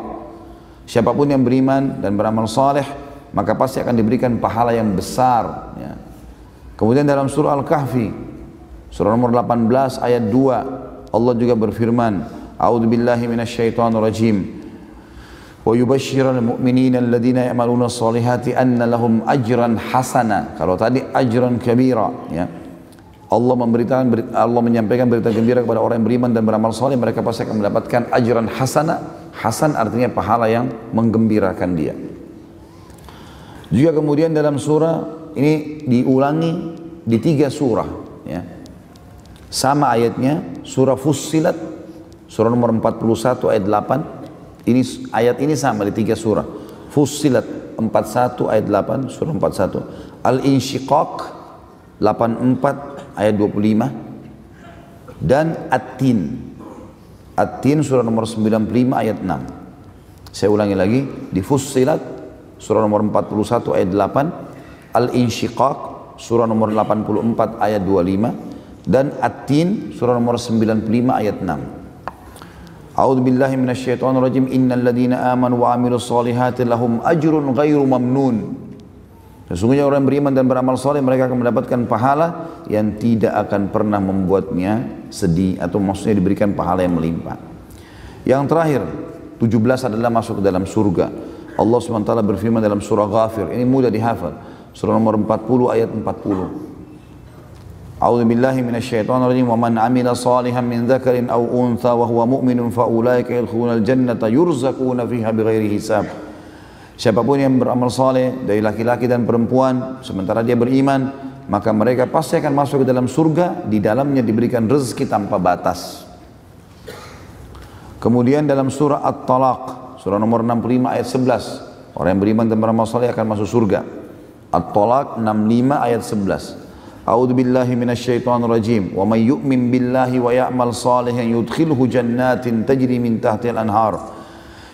Siapapun yang beriman dan beramal saleh maka pasti akan diberikan pahala yang besar, ya. Kemudian dalam surah Al-Kahfi surah nomor 18 ayat 2 Allah juga berfirman, A'udzu billahi minasyaitonir rajim wa yubashshirul mu'minina alladziina ya'maluna shalihati anna lahum ajran hasana. Kalau tadi ajran kabira, ya. Allah menyampaikan berita gembira kepada orang yang beriman dan beramal saleh, mereka pasti akan mendapatkan ajran hasana. Hasan artinya pahala yang menggembirakan dia. Juga kemudian dalam surah ini diulangi di 3 surah, ya. Sama ayatnya, surah Fussilat, surah nomor 41 ayat 8. Ayat ini sama di 3 surah. Fussilat 41 ayat 8, surah 41. Al-Insyiqaq 84 ayat 25. Dan At-Tin. At-Tin surah nomor 95 ayat 6. Saya ulangi lagi, di Fussilat surah nomor 41 ayat 8, Al-Insyiqaq surah nomor 84 ayat 25, dan At-Tin surah nomor 95 ayat 6. A'udzu billahi minasyaitonir rajim. Innal ladzina amanu wa 'amilus solihati lahum ajrun ghairu mamnun. Sesungguhnya orang beriman dan beramal saleh mereka akan mendapatkan pahala yang tidak akan pernah membuatnya sedih, atau maksudnya diberikan pahala yang melimpah. Yang terakhir 17 adalah masuk ke dalam surga. Allah SWT berfirman dalam surah Ghafir, ini mudah dihafal, surah nomor 40 ayat 40. A'udzu billahi minasyaitonir rajim. Wa man 'amila shalihan min dzakarin aw untha wa huwa mu'minun fa ulaika yadkhulunal jannata yurzaquna fiha bighairi hisab. Siapapun yang beramal saleh dari laki-laki dan perempuan sementara dia beriman, maka mereka pasti akan masuk ke dalam surga, di dalamnya diberikan rezeki tanpa batas. Kemudian dalam surah At-Talaq, surah nomor 65 ayat 11, orang yang beriman dan beramal saleh akan masuk surga. At-Talaq 65 ayat 11. A'udzu billahi minasyaitonir rajim. Wa may yu'min billahi wa ya'mal salihan yudkhilhu jannatin tajri min tahtiha al-anhar.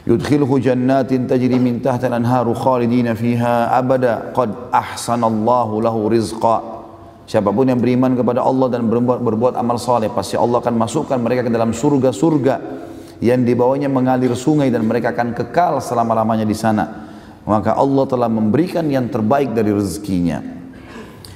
Yudkhilhu jannatin tajri min tahtiha al-anharu khalidina fiha abada qad ahsanallahu lahu rizqa. Siapapun yang beriman kepada Allah dan berbuat amal saleh, pasti Allah akan masukkan mereka ke dalam surga-surga yang di bawahnya mengalir sungai dan mereka akan kekal selama-lamanya di sana. Maka Allah telah memberikan yang terbaik dari rezekinya.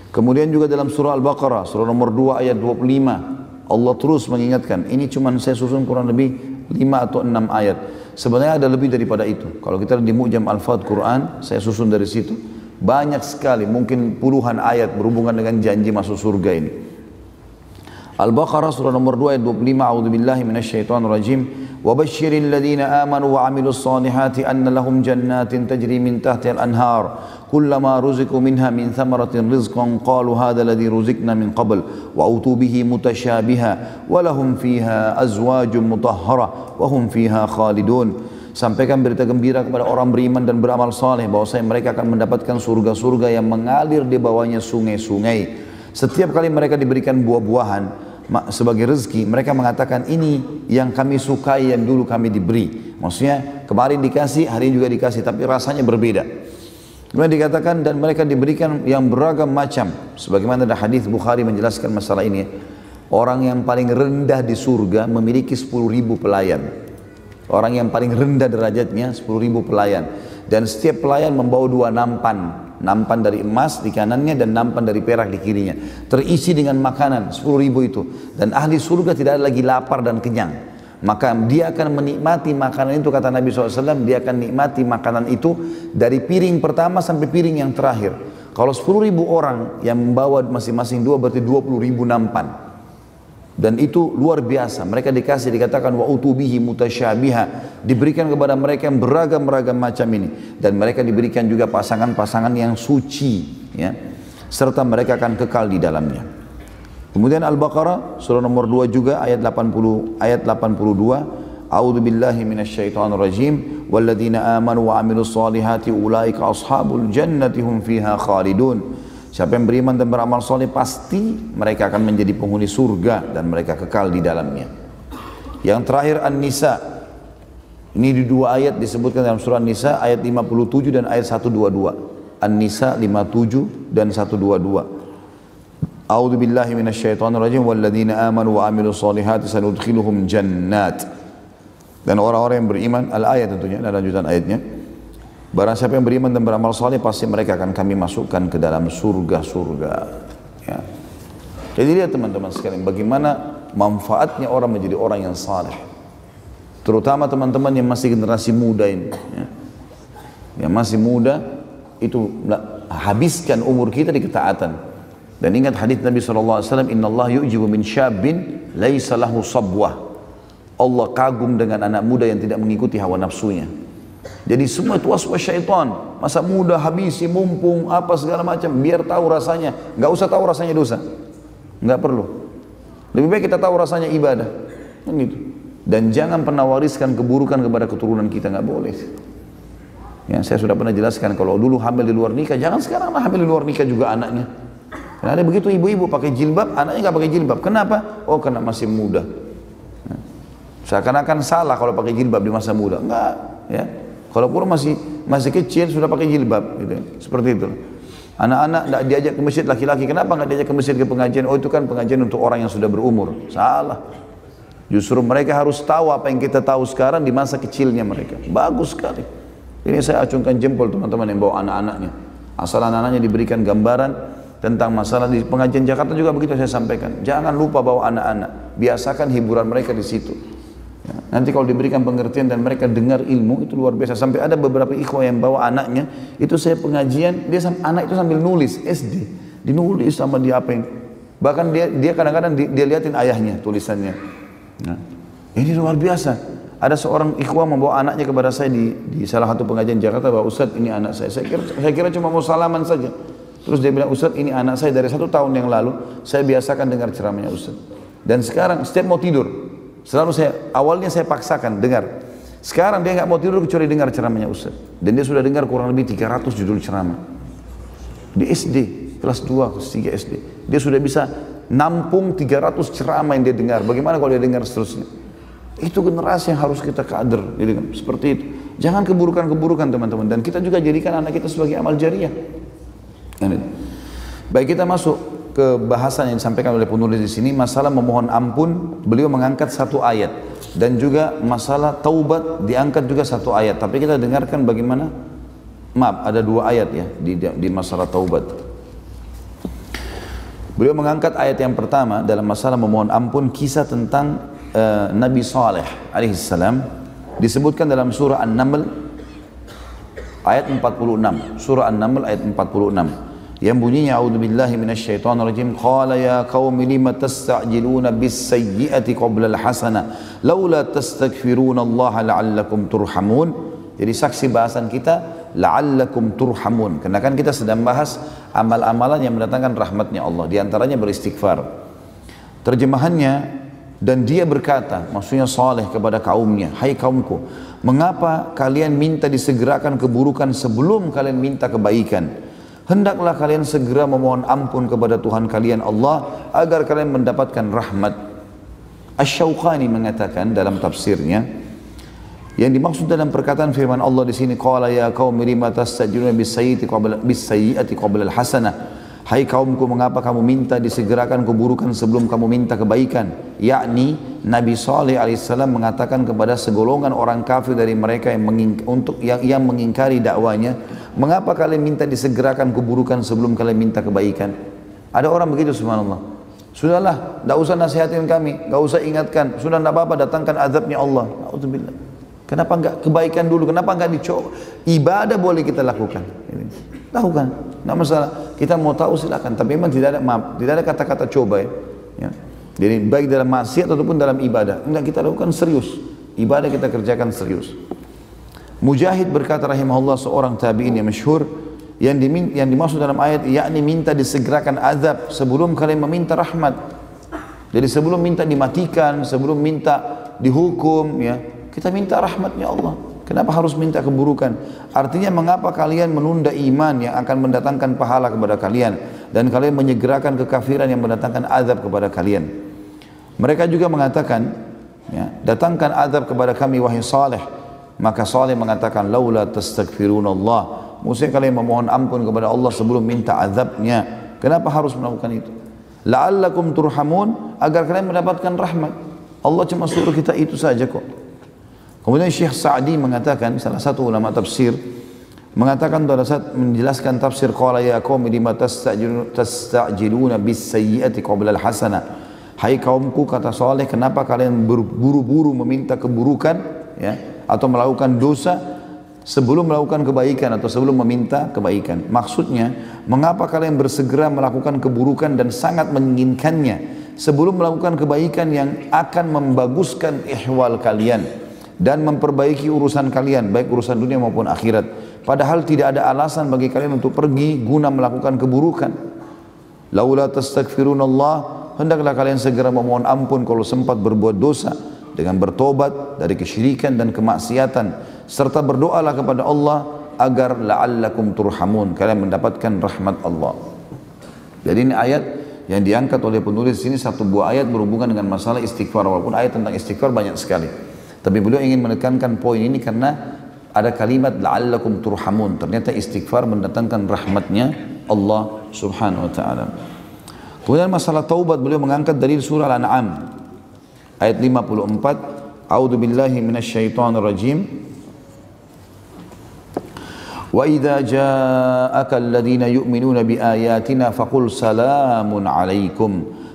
Kemudian juga dalam surah Al-Baqarah, surah nomor 2 ayat 25, Allah terus mengingatkan, ini cuma saya susun kurang lebih 5 atau 6 ayat. Sebenarnya ada lebih daripada itu. Kalau kita di Mu'jam Al-Fadh Quran, saya susun dari situ. Banyak sekali, mungkin puluhan ayat berhubungan dengan janji masuk surga ini. Al-Baqarah surah nomor 2 ayat 25, A'udzu billahi minasyaitonir rajim. Wa basyiril ladzina amanu wa 'amilus solihati anna lahum jannatin tajri min tahtiha al-anhar. Kullama ruziqu minha min thamaratin rizqan qalu hadha alladhi ruzikna min qabl wa utu bihi mutasyabiha wa lahum fiha azwajun mutahhara wa hum fiha khalidun. Sampaikan berita gembira kepada orang beriman dan beramal saleh bahwasanya mereka akan mendapatkan surga-surga yang mengalir di bawahnya sungai-sungai. Setiap kali mereka diberikan buah-buahan sebagai rezeki, mereka mengatakan ini yang kami sukai yang dulu kami diberi. Maksudnya kemarin dikasih, hari ini juga dikasih, tapi rasanya berbeda. Kemudian dikatakan dan mereka diberikan yang beragam macam. Sebagaimana ada hadis Bukhari menjelaskan masalah ini. Orang yang paling rendah di surga memiliki 10.000 pelayan. Orang yang paling rendah derajatnya 10.000 pelayan. Dan setiap pelayan membawa 2 nampan. Nampan dari emas di kanannya dan nampan dari perak di kirinya. Terisi dengan makanan 10.000 itu. Dan ahli surga tidak ada lagi lapar dan kenyang. Maka dia akan menikmati makanan itu, kata Nabi SAW, dia akan nikmati makanan itu dari piring pertama sampai piring yang terakhir. Kalau 10.000 orang yang membawa masing-masing 2 berarti 20.000 nampan. Dan itu luar biasa. Mereka dikasih, dikatakan wa utubihi mutasyabiha, diberikan kepada mereka yang beragam-ragam macam ini. Dan mereka diberikan juga pasangan-pasangan yang suci, ya. Serta mereka akan kekal di dalamnya. Kemudian Al-Baqarah surah nomor 2 juga ayat 82, A'udzu billahi minasyaitonir rajim. Walladzina amanu wa 'amilus solihati ulaika ashabul jannati hum fiha khalidun. Siapa yang beriman dan beramal soleh pasti mereka akan menjadi penghuni surga dan mereka kekal di dalamnya. Yang terakhir An-Nisa. Ini di 2 ayat disebutkan dalam surah An-Nisa ayat 57 dan ayat 122. An-Nisa 57 dan 122. A'udzu billahi minasyaitonir rajim walladzina amanu wa amilus solihati sanudkhiluhum jannat. Dan orang-orang yang beriman, al-ayat tentunya, ada lanjutan ayatnya. Barang siapa yang beriman dan beramal saleh pasti mereka akan kami masukkan ke dalam surga-surga. Ya. Jadi lihat teman-teman sekalian bagaimana manfaatnya orang menjadi orang yang saleh. Terutama teman-teman yang masih generasi muda ini. Ya. Yang masih muda itu habiskan umur kita di ketaatan. Dan ingat hadis Nabi SAW, Inna Allah yu'jibu min syabin laisa lahu sabwah. Allah kagum dengan anak muda yang tidak mengikuti hawa nafsunya. Jadi semua itu waswas syaitan. Masa muda habisi, mumpung, apa segala macam. Biar tahu rasanya. Nggak usah tahu rasanya dosa. Nggak perlu. Lebih baik kita tahu rasanya ibadah. Kan gitu. Dan jangan pernah wariskan keburukan kepada keturunan kita. Nggak boleh. Ya, saya sudah pernah jelaskan kalau dulu hamil di luar nikah, jangan sekarang lah hamil di luar nikah juga anaknya. Karena ada begitu ibu-ibu pakai jilbab, anaknya nggak pakai jilbab. Kenapa? Oh, karena masih muda. Nah, seakan-akan salah kalau pakai jilbab di masa muda. Enggak, ya. Kalau kurang masih kecil sudah pakai jilbab, gitu. Seperti itu. Anak-anak nggak diajak ke masjid laki-laki. Kenapa nggak diajak ke masjid ke pengajian? Oh, itu kan pengajian untuk orang yang sudah berumur. Salah. Justru mereka harus tahu apa yang kita tahu sekarang di masa kecilnya mereka. Bagus sekali. Ini saya acungkan jempol teman-teman yang bawa anak-anaknya. Asal anak-anaknya diberikan gambaran tentang masalah di pengajian Jakarta juga begitu saya sampaikan. Jangan lupa bawa anak-anak. Biasakan hiburan mereka di situ. Ya, nanti kalau diberikan pengertian dan mereka dengar ilmu itu luar biasa. Sampai ada beberapa ikhwah yang bawa anaknya, itu saya pengajian, anak itu sambil nulis SD, dinulis sama dia apa yang. Bahkan dia kadang-kadang dia liatin ayahnya tulisannya. Nah, ini luar biasa. Ada seorang ikhwah membawa anaknya kepada saya di salah satu pengajian Jakarta, bahwa Ustaz ini anak saya. Saya kira cuma mau salaman saja. Terus dia bilang, Ustaz ini anak saya dari 1 tahun yang lalu, saya biasakan dengar ceramahnya Ustaz. Dan sekarang setiap mau tidur, awalnya saya paksakan dengar. Sekarang dia nggak mau tidur kecuali dengar ceramahnya Ustaz. Dan dia sudah dengar kurang lebih 300 judul ceramah. Di SD, kelas 2, kelas 3 SD. Dia sudah bisa nampung 300 ceramah yang dia dengar. Bagaimana kalau dia dengar seterusnya? Itu generasi yang harus kita kader, gitu kan? Seperti itu. Jangan keburukan-keburukan teman-teman. Dan kita juga jadikan anak kita sebagai amal jariah. Baik, kita masuk ke bahasan yang disampaikan oleh penulis di sini, masalah memohon ampun. Beliau mengangkat 1 ayat dan juga masalah taubat diangkat juga 1 ayat. Tapi kita dengarkan bagaimana, maaf, ada 2 ayat ya di masalah taubat. Beliau mengangkat ayat yang pertama dalam masalah memohon ampun, kisah tentang Nabi Saleh alaihissalam, disebutkan dalam surah An-Naml ayat 46. Surah An-Naml ayat 46 yang bunyinya, a'udzubillahi minasyaitonirrajim, qala ya qaumi lima tasta'jiluna bis-sayyi'ati qabla al-hasanah laula tastaghfiruna Allah la'allakum turhamun. Jadi saksi bahasan kita la'allakum turhamun, karena kan kita sedang bahas amal-amalan yang mendatangkan rahmatnya Allah, di antaranya beristighfar. Terjemahannya, dan dia berkata, maksudnya Saleh kepada kaumnya, hai kaumku, mengapa kalian minta disegerakan keburukan sebelum kalian minta kebaikan? Hendaklah kalian segera memohon ampun kepada Tuhan kalian Allah agar kalian mendapatkan rahmat. Asy-Syaukani mengatakan dalam tafsirnya, yang dimaksud dalam perkataan firman Allah di sini, qala ya qaumi lima tastajiluna bis-sayyi'ati qabla al-hasanah. Hai kaumku, mengapa kamu minta disegerakan keburukan sebelum kamu minta kebaikan? Yakni Nabi Saleh alaihissalam mengatakan kepada segolongan orang kafir dari mereka yang mengingkari dakwanya, mengapa kalian minta disegerakan keburukan sebelum kalian minta kebaikan? Ada orang begitu, subhanallah. Sudahlah, tidak usah nasihatin kami, tidak usah ingatkan, sudah tidak apa-apa, datangkan azabnya Allah. Na'udzubillah. Kenapa enggak kebaikan dulu? Kenapa enggak dicoba? Ibadah boleh kita lakukan. Lakukan, nggak masalah. Kita mau tahu silakan, tapi memang tidak ada kata-kata coba ya. Jadi baik dalam maksiat ataupun dalam ibadah, enggak, kita lakukan serius. Ibadah kita kerjakan serius. Mujahid berkata rahimahullah, seorang tabi'in yang masyhur, yang dimaksud dalam ayat yakni minta disegerakan azab sebelum kalian meminta rahmat. Jadi sebelum minta dimatikan, sebelum minta dihukum ya, kita minta rahmatnya Allah. Kenapa harus minta keburukan? Artinya mengapa kalian menunda iman yang akan mendatangkan pahala kepada kalian, dan kalian menyegerakan kekafiran yang mendatangkan azab kepada kalian? Mereka juga mengatakan, ya, datangkan azab kepada kami wahai Saleh. Maka Saleh mengatakan, laula tastaghfirunallah, maksudnya kalian memohon ampun kepada Allah sebelum minta azabnya. Kenapa harus melakukan itu? la'allakum turhamun, agar kalian mendapatkan rahmat. Allah cuma suruh kita itu saja kok. Kemudian Syekh Sa'di mengatakan, salah satu ulama tafsir, mengatakan pada saat menjelaskan tafsir, qala ya qaumi lima tastajiluna bis sayyi'ati qabla al hasanah. Hai kaumku, kata Saleh, kenapa kalian berburu-buru meminta keburukan, ya, atau melakukan dosa sebelum melakukan kebaikan, atau sebelum meminta kebaikan. Maksudnya, mengapa kalian bersegera melakukan keburukan dan sangat menginginkannya sebelum melakukan kebaikan yang akan membaguskan ihwal kalian dan memperbaiki urusan kalian, baik urusan dunia maupun akhirat. Padahal tidak ada alasan bagi kalian untuk pergi guna melakukan keburukan. Laula tastaghfirunallah, hendaklah kalian segera memohon ampun kalau sempat berbuat dosa, dengan bertobat dari kesyirikan dan kemaksiatan, serta berdoalah kepada Allah agar la'allakum turhamun, kalian mendapatkan rahmat Allah. Jadi ini ayat yang diangkat oleh penulis sini, satu buah ayat berhubungan dengan masalah istighfar, walaupun ayat tentang istighfar banyak sekali. Tapi beliau ingin menekankan poin ini karena ada kalimat la'allakum turhamun. Ternyata istighfar mendatangkan rahmatnya Allah subhanahu wa ta'ala. Kemudian masalah taubat, beliau mengangkat dari surah Al-An'am ayat 54. A'udzu billahi minasyaitonir rajim. وَإِذَا جَاءَكَ الَّذِينَ يُؤْمِنُونَ بِآيَاتِنَا فَقُلْ سَلَامٌ عَلَيْكُمْ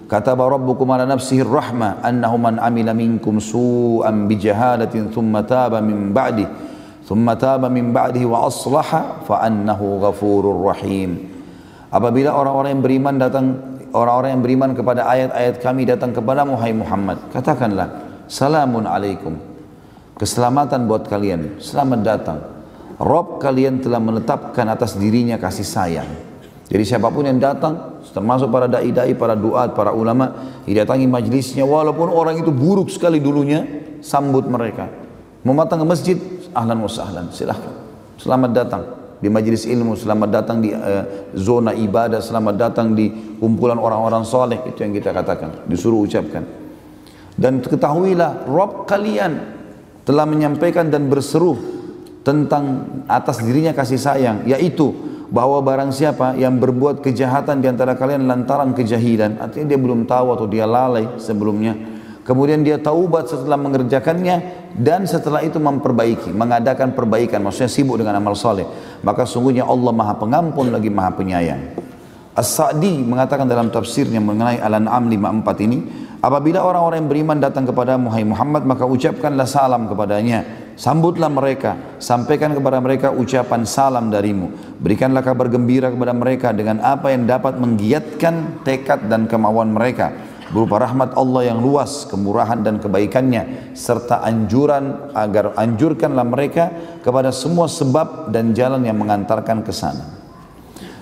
كَتَبَ رَبُّكُمْ عَلَى نَفْسِهِ الرَّحْمَةَ أَنَّهُ مَنْ عَمِلَ مِنْكُمْ سُوءًا بِجَهَالَةٍ ثُمَّ تَابَ مِنْ بَعْدِهِ وَأَصْلَحَ فَأَنَّهُ غَفُورٌ رَحِيمٌ. Apabila orang-orang yang beriman kepada ayat-ayat kami datang kepadamu, hai Muhammad, katakanlah, salamun alaikum, keselamatan buat kalian, selamat datang. Rob kalian telah menetapkan atas dirinya kasih sayang. Jadi siapapun yang datang, termasuk para da'i-da'i, para duat, para ulama, didatangi majlisnya, walaupun orang itu buruk sekali dulunya, sambut mereka. Mau datang ke masjid, ahlan wa sahlan, silahkan. Selamat datang di majlis ilmu, selamat datang di zona ibadah, selamat datang di kumpulan orang-orang soleh. Itu yang kita katakan, disuruh ucapkan. Dan ketahuilah, Rob kalian telah menyampaikan dan berseru tentang atas dirinya kasih sayang, yaitu bahwa barang siapa yang berbuat kejahatan di antara kalian lantaran kejahilan, artinya dia belum tahu atau dia lalai sebelumnya, kemudian dia taubat setelah mengerjakannya dan setelah itu memperbaiki, mengadakan perbaikan, maksudnya sibuk dengan amal soleh, maka sungguhnya Allah Maha Pengampun lagi Maha Penyayang. As-Sa'di mengatakan dalam tafsirnya mengenai Al-An'am 54 ini, apabila orang-orang yang beriman datang kepadamu, hai Muhammad, maka ucapkanlah salam kepadanya, sambutlah mereka, sampaikan kepada mereka ucapan salam darimu, berikanlah kabar gembira kepada mereka dengan apa yang dapat menggiatkan tekad dan kemauan mereka, berupa rahmat Allah yang luas, kemurahan dan kebaikannya, serta anjurkanlah mereka kepada semua sebab dan jalan yang mengantarkan ke sana.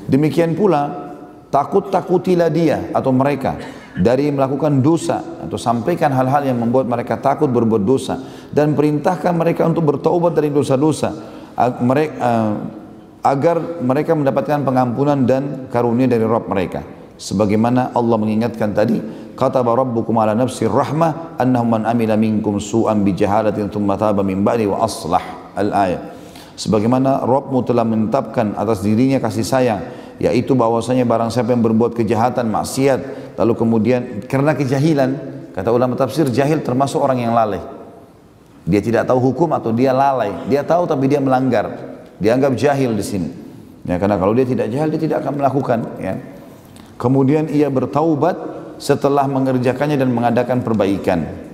Demikian pula takut-takutilah dia atau mereka dari melakukan dosa, atau sampaikan hal-hal yang membuat mereka takut berbuat dosa, dan perintahkan mereka untuk bertaubat dari dosa-dosa agar mereka mendapatkan pengampunan dan karunia dari Rabb mereka. Sebagaimana Allah mengingatkan tadi, kataba rabbukum ala nafsir rahmah annahu man amila minkum su'an bijahalatin thumma taba min ba'di wa aslah, al-ayat. Sebagaimana Rabbmu telah menetapkan atas dirinya kasih sayang, yaitu bahwasanya barang siapa yang berbuat kejahatan, maksiat, lalu kemudian karena kejahilan, kata ulama tafsir, jahil termasuk orang yang lalai. Dia tidak tahu hukum atau dia lalai. Dia tahu tapi dia melanggar. Dianggap jahil di sini. Ya, karena kalau dia tidak jahil, dia tidak akan melakukan. Ya. Kemudian ia bertaubat setelah mengerjakannya dan mengadakan perbaikan.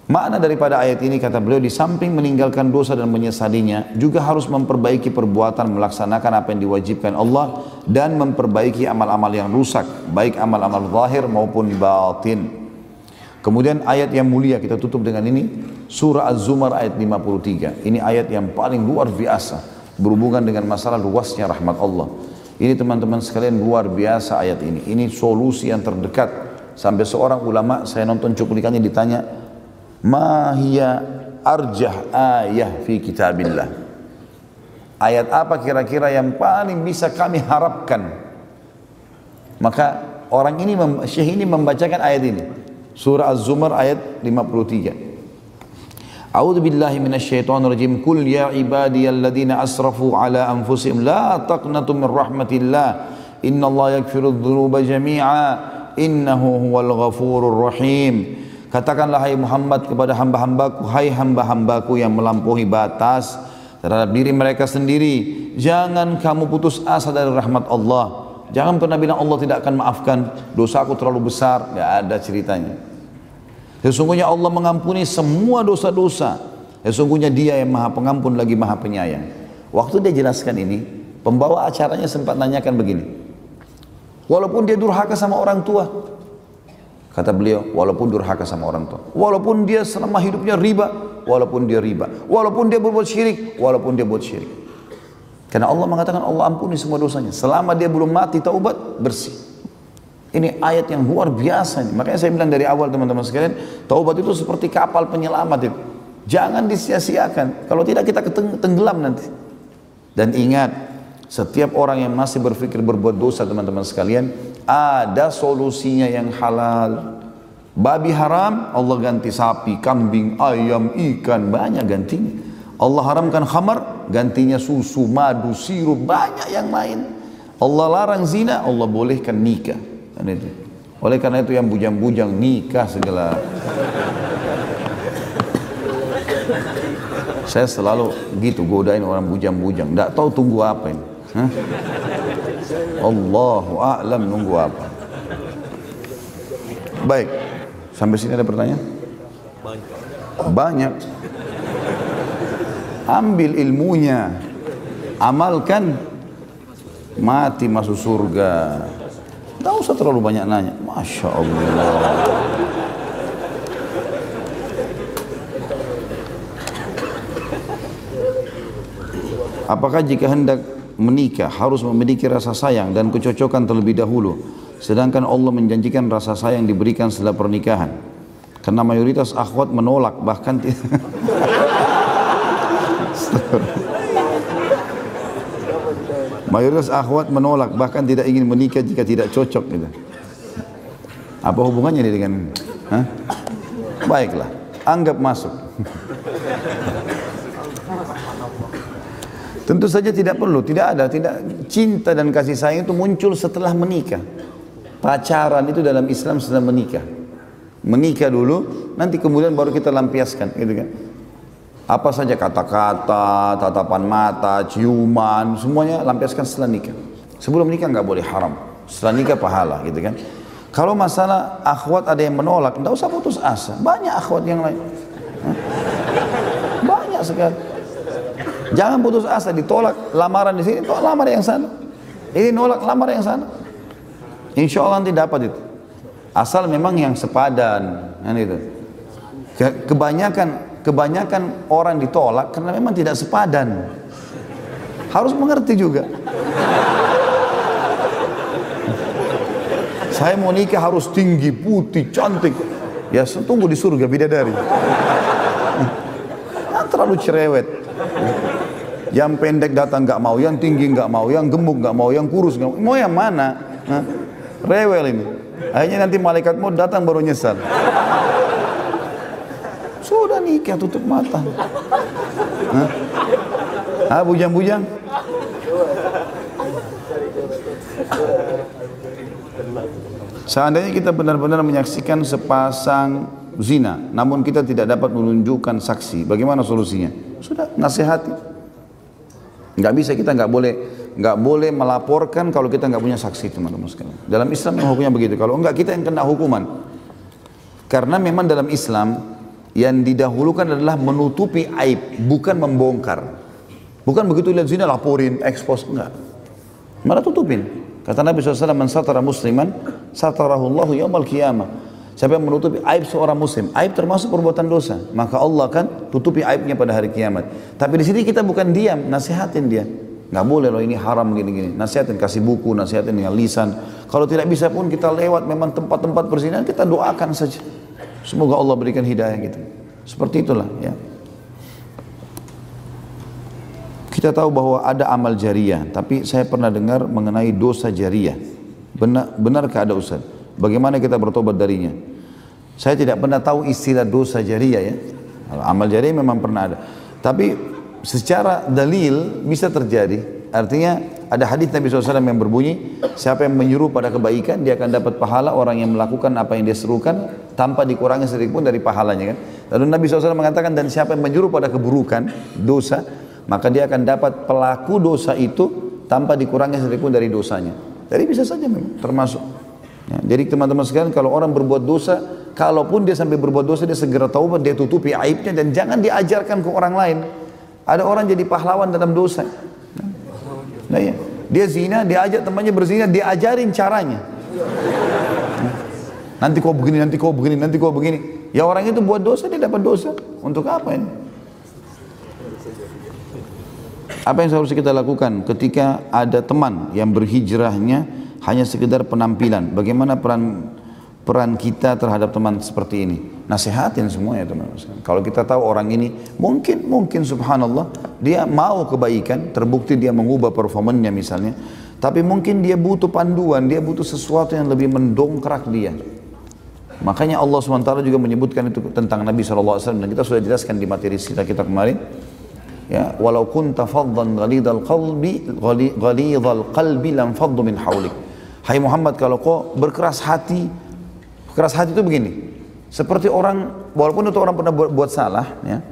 Makna daripada ayat ini, kata beliau, di samping meninggalkan dosa dan menyesalinya, juga harus memperbaiki perbuatan, melaksanakan apa yang diwajibkan Allah, dan memperbaiki amal-amal yang rusak, baik amal-amal zahir maupun batin. Kemudian ayat yang mulia, kita tutup dengan ini, surah Az-Zumar ayat 53. Ini ayat yang paling luar biasa, berhubungan dengan masalah luasnya rahmat Allah. Ini teman-teman sekalian, luar biasa ayat ini. Ini solusi yang terdekat. Sampai seorang ulama, saya nonton cuplikannya, ditanya, ma hiya arjah ayah fi kitabillah, ayat apa kira-kira yang paling bisa kami harapkan? Maka orang ini, syekh ini membacakan ayat ini, surah Az-Zumar ayat 53. A'udzu billahi minasyaitonir rajim. Qul ya ibadiyalladzina asrafu ala anfusihim la taqnatu min rahmatillah innallaha yaghfiru dzunuba jami'a innahu huwal ghafurur rahim. Katakanlah hai Muhammad kepada hamba-hambaku, hai hamba-hambaku yang melampaui batas terhadap diri mereka sendiri, jangan kamu putus asa dari rahmat Allah. Jangan pernah bilang Allah tidak akan maafkan, dosaku terlalu besar. Tidak ada ceritanya. Sesungguhnya Allah mengampuni semua dosa-dosa. Sesungguhnya Dia yang Maha Pengampun lagi Maha Penyayang. Waktu dia jelaskan ini, pembawa acaranya sempat nanyakan begini, walaupun dia durhaka sama orang tua, kata beliau, walaupun durhaka sama orang tua, walaupun dia selama hidupnya riba, walaupun dia riba, walaupun dia berbuat syirik, walaupun dia buat syirik. Karena Allah mengatakan Allah ampuni semua dosanya, selama dia belum mati taubat, bersih. Ini ayat yang luar biasa nih. Makanya saya bilang dari awal teman-teman sekalian, taubat itu seperti kapal penyelamat itu. Jangan disia-siakan, kalau tidak kita tenggelam nanti. Dan ingat, setiap orang yang masih berpikir berbuat dosa teman-teman sekalian, ada solusinya yang halal. Babi haram, Allah ganti sapi, kambing, ayam, ikan, banyak gantinya. Allah haramkan khamar, gantinya susu, madu, sirup, banyak yang lain. Allah larang zina, Allah bolehkan nikah. Dan itu. Oleh karena itu yang bujang-bujang nikah segala. Saya selalu gitu godain orang bujang-bujang, tidak tahu tunggu apa ini. Hah? Allahu a'lam nunggu apa. Baik, sampai sini ada pertanyaan? Banyak. Ambil ilmunya, amalkan, mati masuk surga. Tak usah terlalu banyak nanya. Masya Allah. Apakah jika hendak menikah harus memiliki rasa sayang dan kecocokan terlebih dahulu, sedangkan Allah menjanjikan rasa sayang diberikan setelah pernikahan? Karena mayoritas akhwat menolak, bahkan mayoritas akhwat menolak, bahkan tidak ingin menikah jika tidak cocok gitu. Apa hubungannya dengan baiklah, anggap masuk. Tentu saja tidak perlu, tidak cinta dan kasih sayang itu muncul setelah menikah. Pacaran itu dalam Islam setelah menikah. Menikah dulu, nanti kemudian baru kita lampiaskan, gitu kan. Apa saja kata-kata, tatapan mata, ciuman, semuanya lampiaskan setelah nikah. Sebelum nikah nggak boleh haram, setelah nikah pahala, gitu kan. Kalau masalah akhwat ada yang menolak, nggak usah putus asa. Banyak akhwat yang lain, banyak sekali. Jangan putus asa, ditolak lamaran di sini, tolak lamar yang sana. Ini nolak lamar yang sana. Insya Allah nanti dapat itu. Asal memang yang sepadan, kan itu. Kebanyakan orang ditolak karena memang tidak sepadan. Harus mengerti juga. Saya mau nikah harus tinggi, putih, cantik. Ya tunggu di surga bidadari. Jangan terlalu cerewet. Yang pendek datang nggak mau, yang tinggi nggak mau, yang gemuk nggak mau, yang kurus nggak mau. Mau yang mana? Rewel ini. Akhirnya nanti malaikat mau datang baru nyesal. Sudah nikah tutup mata. Bujang-bujang. Seandainya kita benar-benar menyaksikan sepasang zina, namun kita tidak dapat menunjukkan saksi, bagaimana solusinya? Sudah, nasihati. Nggak bisa, kita nggak boleh melaporkan kalau kita nggak punya saksi, teman-teman sekalian. Dalam Islam hukumnya begitu. Kalau enggak, kita yang kena hukuman. Karena memang dalam Islam yang didahulukan adalah menutupi aib, bukan membongkar. Bukan begitu lihat zina laporin, expose, enggak. Malah tutupin. Kata Nabi SAW, "Man satara musliman, satarahullahu yaumal qiyamah." Siapa yang menutupi aib seorang muslim, aib termasuk perbuatan dosa, maka Allah akan tutupi aibnya pada hari kiamat. Tapi di sini kita bukan diam, nasihatin dia. Nggak boleh loh, ini haram gini-gini. Nasihatin, kasih buku, nasihatin dengan lisan. Kalau tidak bisa pun kita lewat memang tempat-tempat perzinahan, kita doakan saja. Semoga Allah berikan hidayah gitu. Seperti itulah ya. Kita tahu bahwa ada amal jariah, tapi saya pernah dengar mengenai dosa jariah. Benarkah ada Ustaz? Bagaimana kita bertobat darinya? Saya tidak pernah tahu istilah dosa jariah ya. Amal jariah memang pernah ada. Tapi secara dalil bisa terjadi. Artinya ada hadis Nabi SAW yang berbunyi, siapa yang menyuruh pada kebaikan, dia akan dapat pahala orang yang melakukan apa yang dia serukan tanpa dikurangi sedikit pun dari pahalanya kan. Lalu Nabi SAW mengatakan, dan siapa yang menyuruh pada keburukan, dosa, maka dia akan dapat pelaku dosa itu tanpa dikurangi sedikit pun dari dosanya. Jadi bisa saja memang termasuk. Ya, jadi teman-teman sekalian, kalau orang berbuat dosa, kalaupun dia sampai berbuat dosa, dia segera taubat, dia tutupi aibnya dan jangan diajarkan ke orang lain. Ada orang jadi pahlawan dalam dosa. Nah, ya. Dia zina, dia ajak temannya berzina, dia ajarin caranya. Nanti kau begini, nanti kau begini, nanti kau begini. Ya orang itu buat dosa, dia dapat dosa. Untuk apa ini? Apa yang harus kita lakukan ketika ada teman yang berhijrahnya hanya sekedar penampilan? Bagaimana peran kita terhadap teman seperti ini? Nasihatin semuanya teman-teman. Kalau kita tahu orang ini mungkin subhanallah dia mau kebaikan, terbukti dia mengubah performanya misalnya, tapi mungkin dia butuh panduan, dia butuh sesuatu yang lebih mendongkrak dia. Makanya Allah SWT juga menyebutkan itu tentang Nabi SAW, dan kita sudah jelaskan di materi kita kemarin. Ya, walau kunta faddan ghalidhal qalbi lam faddu min hawlik. Hai Muhammad, kalau kau berkeras hati itu begini, seperti orang, walaupun itu orang pernah buat salah, ya,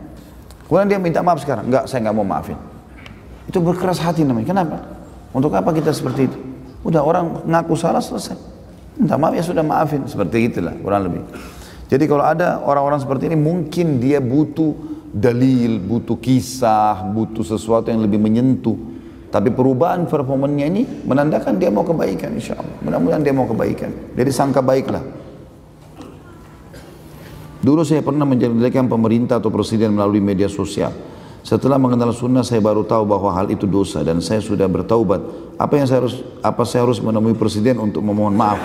kemudian dia minta maaf sekarang, enggak, saya enggak mau maafin. Itu berkeras hati namanya. Kenapa? Untuk apa kita seperti itu? Udah orang ngaku salah, selesai. Minta maaf, ya sudah, maafin. Seperti itulah kurang lebih. Jadi kalau ada orang-orang seperti ini, mungkin dia butuh dalil, butuh kisah, butuh sesuatu yang lebih menyentuh. Tapi perubahan performanya ini menandakan dia mau kebaikan, insya Allah. Mudah-mudahan dia mau kebaikan. Jadi sangka baiklah. Dulu saya pernah menjelekkan pemerintah atau presiden melalui media sosial. Setelah mengenal sunnah, saya baru tahu bahwa hal itu dosa dan saya sudah bertaubat. Apa saya harus menemui presiden untuk memohon maaf?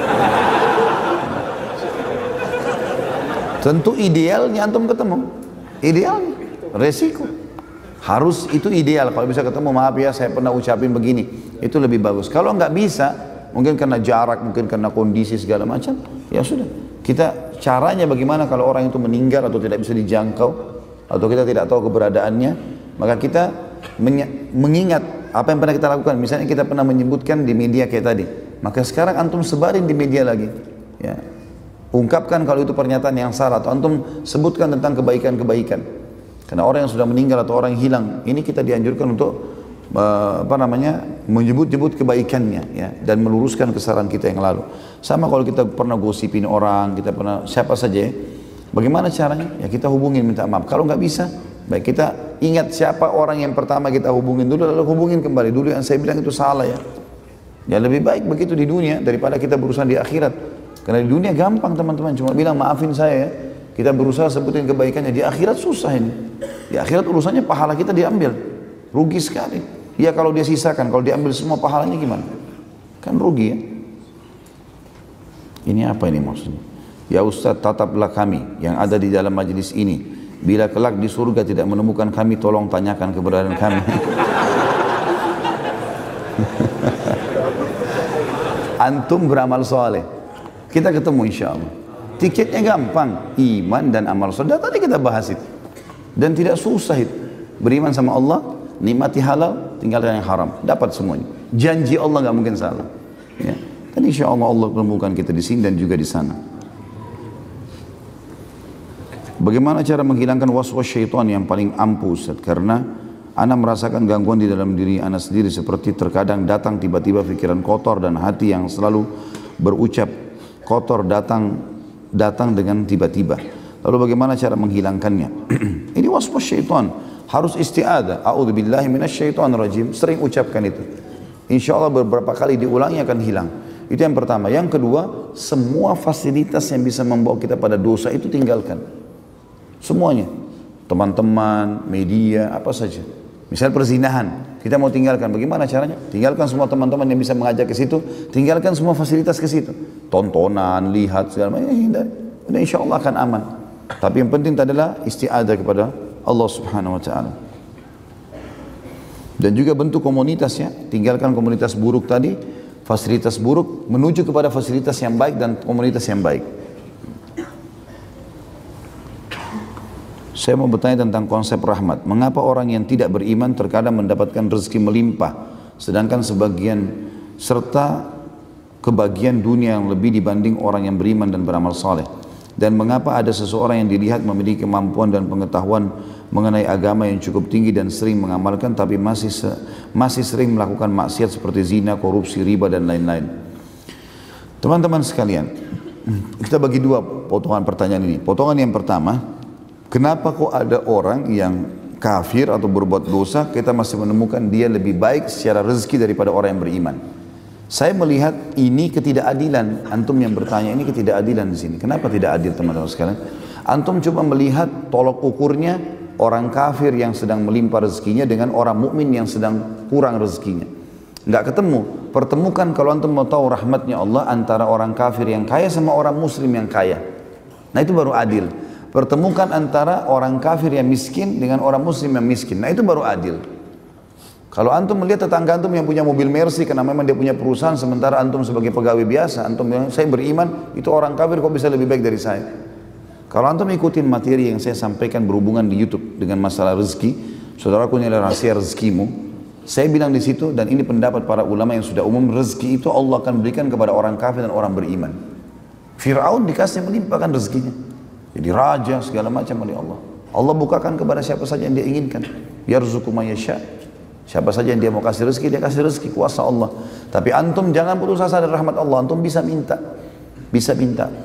Tentu idealnya antum ketemu. Idealnya, resiko. Harus itu ideal. Kalau bisa ketemu, maaf ya saya pernah ucapin begini. Itu lebih bagus. Kalau nggak bisa, mungkin karena jarak, mungkin karena kondisi segala macam, ya sudah. Kita caranya bagaimana kalau orang itu meninggal atau tidak bisa dijangkau, atau kita tidak tahu keberadaannya, maka kita mengingat apa yang pernah kita lakukan. Misalnya kita pernah menyebutkan di media kayak tadi, maka sekarang antum sebarin di media lagi. Ya. Ungkapkan kalau itu pernyataan yang salah, atau antum sebutkan tentang kebaikan-kebaikan. Karena orang yang sudah meninggal atau orang yang hilang, ini kita dianjurkan untuk menyebut-nyebut kebaikannya, ya, dan meluruskan kesalahan kita yang lalu. Sama kalau kita pernah gosipin orang, kita pernah siapa saja, ya, bagaimana caranya? Ya kita hubungin, minta maaf. Kalau nggak bisa, baik kita ingat siapa orang yang pertama kita hubungin dulu, lalu hubungin kembali. Dulu yang saya bilang itu salah ya. Ya lebih baik begitu di dunia daripada kita berusaha di akhirat. Karena di dunia gampang teman-teman, cuma bilang maafin saya ya. Kita berusaha sebutin kebaikannya. Di akhirat susah ini. Di akhirat urusannya pahala kita diambil. Rugi sekali. Ya kalau dia sisakan, kalau diambil semua pahalanya gimana? Kan rugi ya. Ini apa ini maksudnya? Ya Ustaz, tataplah kami yang ada di dalam majlis ini. Bila kelak di surga tidak menemukan kami, tolong tanyakan keberadaan kami. Antum beramal soleh, kita ketemu insya Allah. Tiketnya gampang, iman dan amal soleh. Tadi kita bahas itu. Dan tidak susah itu. Beriman sama Allah, nikmati halal, tinggalkan yang haram, dapat semuanya. Janji Allah nggak mungkin salah. Ya. Dan insya Allah Allah menemukan kita di sini dan juga di sana. Bagaimana cara menghilangkan waswas syaitan yang paling ampuh Ustaz? Karena ana merasakan gangguan di dalam diri ana sendiri, seperti terkadang datang tiba-tiba pikiran kotor dan hati yang selalu berucap kotor datang dengan tiba-tiba. Lalu bagaimana cara menghilangkannya? Ini waswas syaitan. Harus isti'adah. A'udzubillahi minasyaitonirrajim. Sering ucapkan itu. Insya Allah beberapa kali diulangi akan hilang. Itu yang pertama. Yang kedua, semua fasilitas yang bisa membawa kita pada dosa itu tinggalkan. Semuanya. Teman-teman, media, apa saja. Misal perzinahan, kita mau tinggalkan. Bagaimana caranya? Tinggalkan semua teman-teman yang bisa mengajak ke situ. Tinggalkan semua fasilitas ke situ. Tontonan, lihat, segala macam. Hindari. Dan insya Allah akan aman. Tapi yang penting adalah isti'adah kepada Allah subhanahu wa ta'ala. Dan juga bentuk komunitasnya, tinggalkan komunitas buruk tadi, fasilitas buruk, menuju kepada fasilitas yang baik dan komunitas yang baik. Saya mau bertanya tentang konsep rahmat. Mengapa orang yang tidak beriman terkadang mendapatkan rezeki melimpah, sedangkan sebagian serta kebagian dunia yang lebih dibanding orang yang beriman dan beramal saleh. Dan mengapa ada seseorang yang dilihat memiliki kemampuan dan pengetahuan mengenai agama yang cukup tinggi dan sering mengamalkan, tapi masih sering melakukan maksiat seperti zina, korupsi, riba dan lain-lain. Teman-teman sekalian, kita bagi dua potongan pertanyaan ini. Potongan yang pertama, kenapa kok ada orang yang kafir atau berbuat dosa, kita masih menemukan dia lebih baik secara rezeki daripada orang yang beriman? Saya melihat ini ketidakadilan. Antum yang bertanya ini ketidakadilan di sini. Kenapa tidak adil, teman-teman sekalian? Antum coba melihat tolok ukurnya orang kafir yang sedang melimpah rezekinya dengan orang mukmin yang sedang kurang rezekinya. Nggak ketemu. Pertemukan kalau antum mau tahu rahmatnya Allah antara orang kafir yang kaya sama orang muslim yang kaya. Nah itu baru adil. Pertemukan antara orang kafir yang miskin dengan orang muslim yang miskin. Nah itu baru adil. Kalau antum melihat tetangga antum yang punya mobil Mercy karena memang dia punya perusahaan, sementara antum sebagai pegawai biasa, antum bilang saya beriman, itu orang kafir kok bisa lebih baik dari saya. Kalau antum ikutin materi yang saya sampaikan berhubungan di YouTube dengan masalah rezeki, saudaraku ini adalah rahasia rezekimu. Saya bilang di situ, dan ini pendapat para ulama yang sudah umum, rezeki itu Allah akan berikan kepada orang kafir dan orang beriman. Fir'aun dikasih melimpahkan rezekinya, jadi raja segala macam oleh Allah. Allah bukakan kepada siapa saja yang dia inginkan. Yarzuqu man yasha. Siapa saja yang dia mau kasih rezeki, dia kasih rezeki, kuasa Allah. Tapi antum jangan putus asa dari rahmat Allah. Antum bisa minta,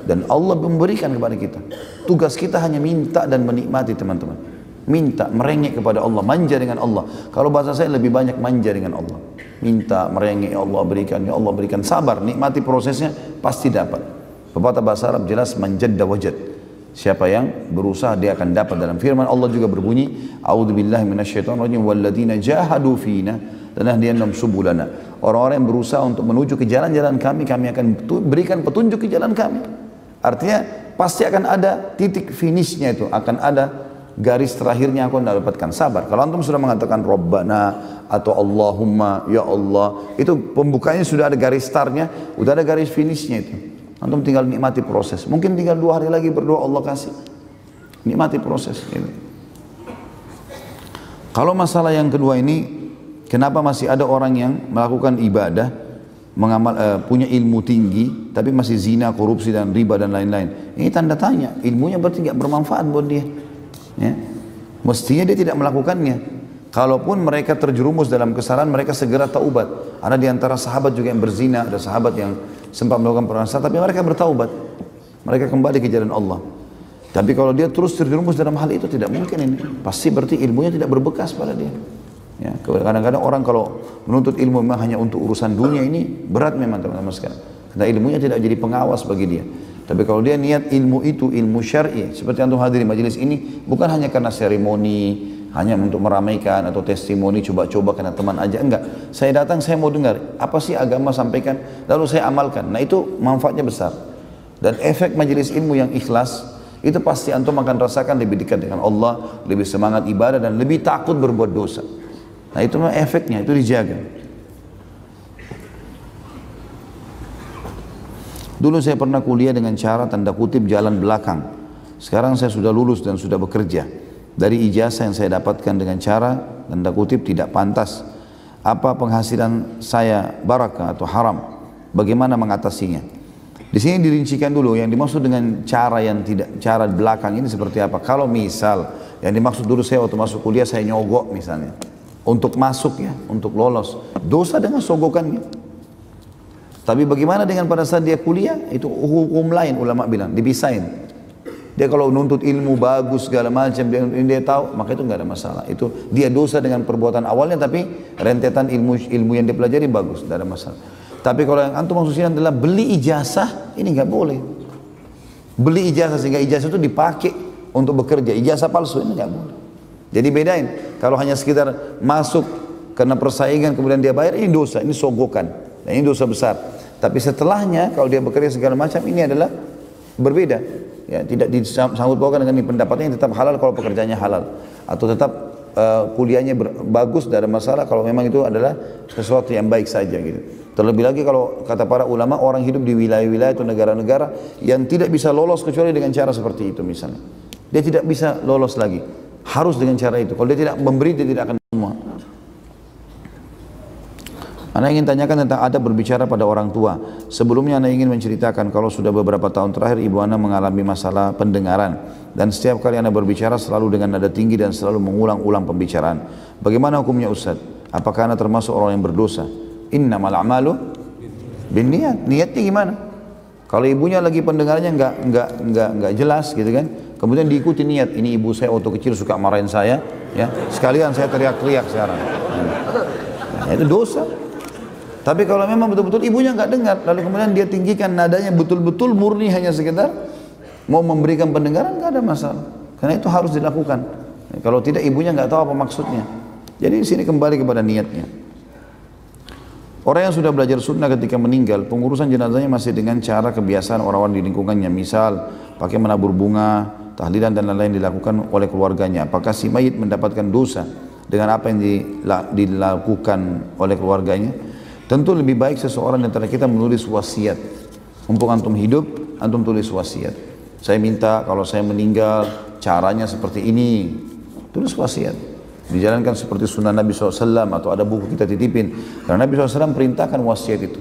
dan Allah memberikan kepada kita. Tugas kita hanya minta dan menikmati, teman-teman. Minta, merengek kepada Allah, manja dengan Allah. Kalau bahasa saya lebih banyak manja dengan Allah. Minta, merengek, ya Allah berikan, ya Allah berikan. Sabar, nikmati prosesnya, pasti dapat. Pepatah bahasa Arab jelas, manjadda wajad. Siapa yang berusaha dia akan dapat. Dalam firman Allah juga berbunyi, a'udzubillahi minasyaitonirrajim, walladzina jahadu fina lanahdiyannahum subulana. Orang-orang yang berusaha untuk menuju ke jalan-jalan kami, kami akan berikan petunjuk ke jalan kami. Artinya pasti akan ada titik finishnya, itu akan ada garis terakhirnya, aku akan dapatkan. Sabar. Kalau antum sudah mengatakan Rabbana atau Allahumma, ya Allah, itu pembukanya sudah ada garis startnya, udah ada garis finishnya itu. Antum tinggal nikmati proses. Mungkin tinggal 2 hari lagi berdoa Allah kasih. Nikmati proses. Gitu. Kalau masalah yang kedua ini, kenapa masih ada orang yang melakukan ibadah, punya ilmu tinggi, tapi masih zina, korupsi dan riba dan lain-lain? Ini tanda tanya. Ilmunya berarti tidak bermanfaat buat dia. Ya. Mestinya dia tidak melakukannya. Kalaupun mereka terjerumus dalam kesalahan, mereka segera taubat. Ada di antara sahabat juga yang berzina, ada sahabat yang sempat melakukan perkara, tapi mereka bertaubat. Mereka kembali ke jalan Allah. Tapi kalau dia terus terjerumus dalam hal itu, tidak mungkin ini. Pasti berarti ilmunya tidak berbekas pada dia. Ya, kadang-kadang orang kalau menuntut ilmu memang hanya untuk urusan dunia, ini berat memang, teman-teman sekalian. Karena ilmunya tidak jadi pengawas bagi dia. Tapi kalau dia niat ilmu itu, ilmu syar'i, seperti antum hadir di majelis ini, bukan hanya karena seremoni, hanya untuk meramaikan atau testimoni, coba-coba karena teman aja, enggak. Saya datang, saya mau dengar, apa sih agama sampaikan, lalu saya amalkan. Nah itu manfaatnya besar. Dan efek majelis ilmu yang ikhlas, itu pasti antum akan rasakan lebih dekat dengan Allah, lebih semangat ibadah, dan lebih takut berbuat dosa. Nah itu memang efeknya, itu dijaga. Dulu saya pernah kuliah dengan cara tanda kutip jalan belakang. Sekarang saya sudah lulus dan sudah bekerja. Dari ijazah yang saya dapatkan dengan cara tanda kutip tidak pantas. Apa penghasilan saya barakah atau haram? Bagaimana mengatasinya? Di sini dirincikan dulu yang dimaksud dengan cara yang tidak, cara belakang ini seperti apa. Kalau misal yang dimaksud dulu, saya waktu masuk kuliah saya nyogok misalnya, untuk masuk ya, untuk lolos, dosa dengan sogokannya. Tapi bagaimana dengan pada saat dia kuliah? Itu hukum lain, ulama bilang dipisahin. Dia kalau nuntut ilmu bagus segala macam, dia tahu, maka itu nggak ada masalah. Itu dia dosa dengan perbuatan awalnya, tapi rentetan ilmu yang dia pelajari bagus, tidak ada masalah. Tapi kalau yang antum maksudnya adalah beli ijazah, ini nggak boleh. Beli ijazah sehingga ijazah itu dipakai untuk bekerja, ijazah palsu, ini nggak boleh. Jadi bedain. Kalau hanya sekitar masuk karena persaingan kemudian dia bayar, ini dosa, ini sogokan, dan ini dosa besar. Tapi setelahnya kalau dia bekerja segala macam, ini adalah berbeda. Ya, tidak disangkut pautkan dengan pendapatnya yang tetap halal kalau pekerjaannya halal, atau tetap kuliahnya bagus, tidak ada masalah kalau memang itu adalah sesuatu yang baik saja gitu. Terlebih lagi kalau kata para ulama, orang hidup di wilayah-wilayah atau negara-negara yang tidak bisa lolos kecuali dengan cara seperti itu misalnya, dia tidak bisa lolos lagi, harus dengan cara itu. Kalau dia tidak memberi, dia tidak akan semua. Anda ingin tanyakan tentang adab berbicara pada orang tua. Sebelumnya Anda ingin menceritakan kalau sudah beberapa tahun terakhir ibu Anda mengalami masalah pendengaran dan setiap kali Anda berbicara selalu dengan nada tinggi dan selalu mengulang-ulang pembicaraan. Bagaimana hukumnya Ustaz? Apakah Anda termasuk orang yang berdosa? Innamal a'malu binniyat. Niatnya gimana? Kalau ibunya lagi pendengarannya enggak jelas gitu kan, kemudian diikuti niat, ini ibu saya waktu kecil suka marahin saya, ya sekalian saya teriak-teriak sekarang. Nah, itu dosa. Tapi kalau memang betul-betul ibunya nggak dengar, lalu kemudian dia tinggikan nadanya betul-betul murni hanya sekedar mau memberikan pendengaran, nggak ada masalah. Karena itu harus dilakukan. Kalau tidak ibunya nggak tahu apa maksudnya. Jadi di sini kembali kepada niatnya. Orang yang sudah belajar sunnah ketika meninggal, pengurusan jenazahnya masih dengan cara kebiasaan orang-orang di lingkungannya. Misal pakai menabur bunga, tahlilan dan lain-lain dilakukan oleh keluarganya. Apakah si mayit mendapatkan dosa dengan apa yang dilakukan oleh keluarganya? Tentu lebih baik seseorang di antara kita menulis wasiat. Mumpung antum hidup, antum tulis wasiat. Saya minta kalau saya meninggal caranya seperti ini. Tulis wasiat. Dijalankan seperti sunnah Nabi SAW atau ada buku kita titipin. Karena Nabi SAW perintahkan wasiat itu.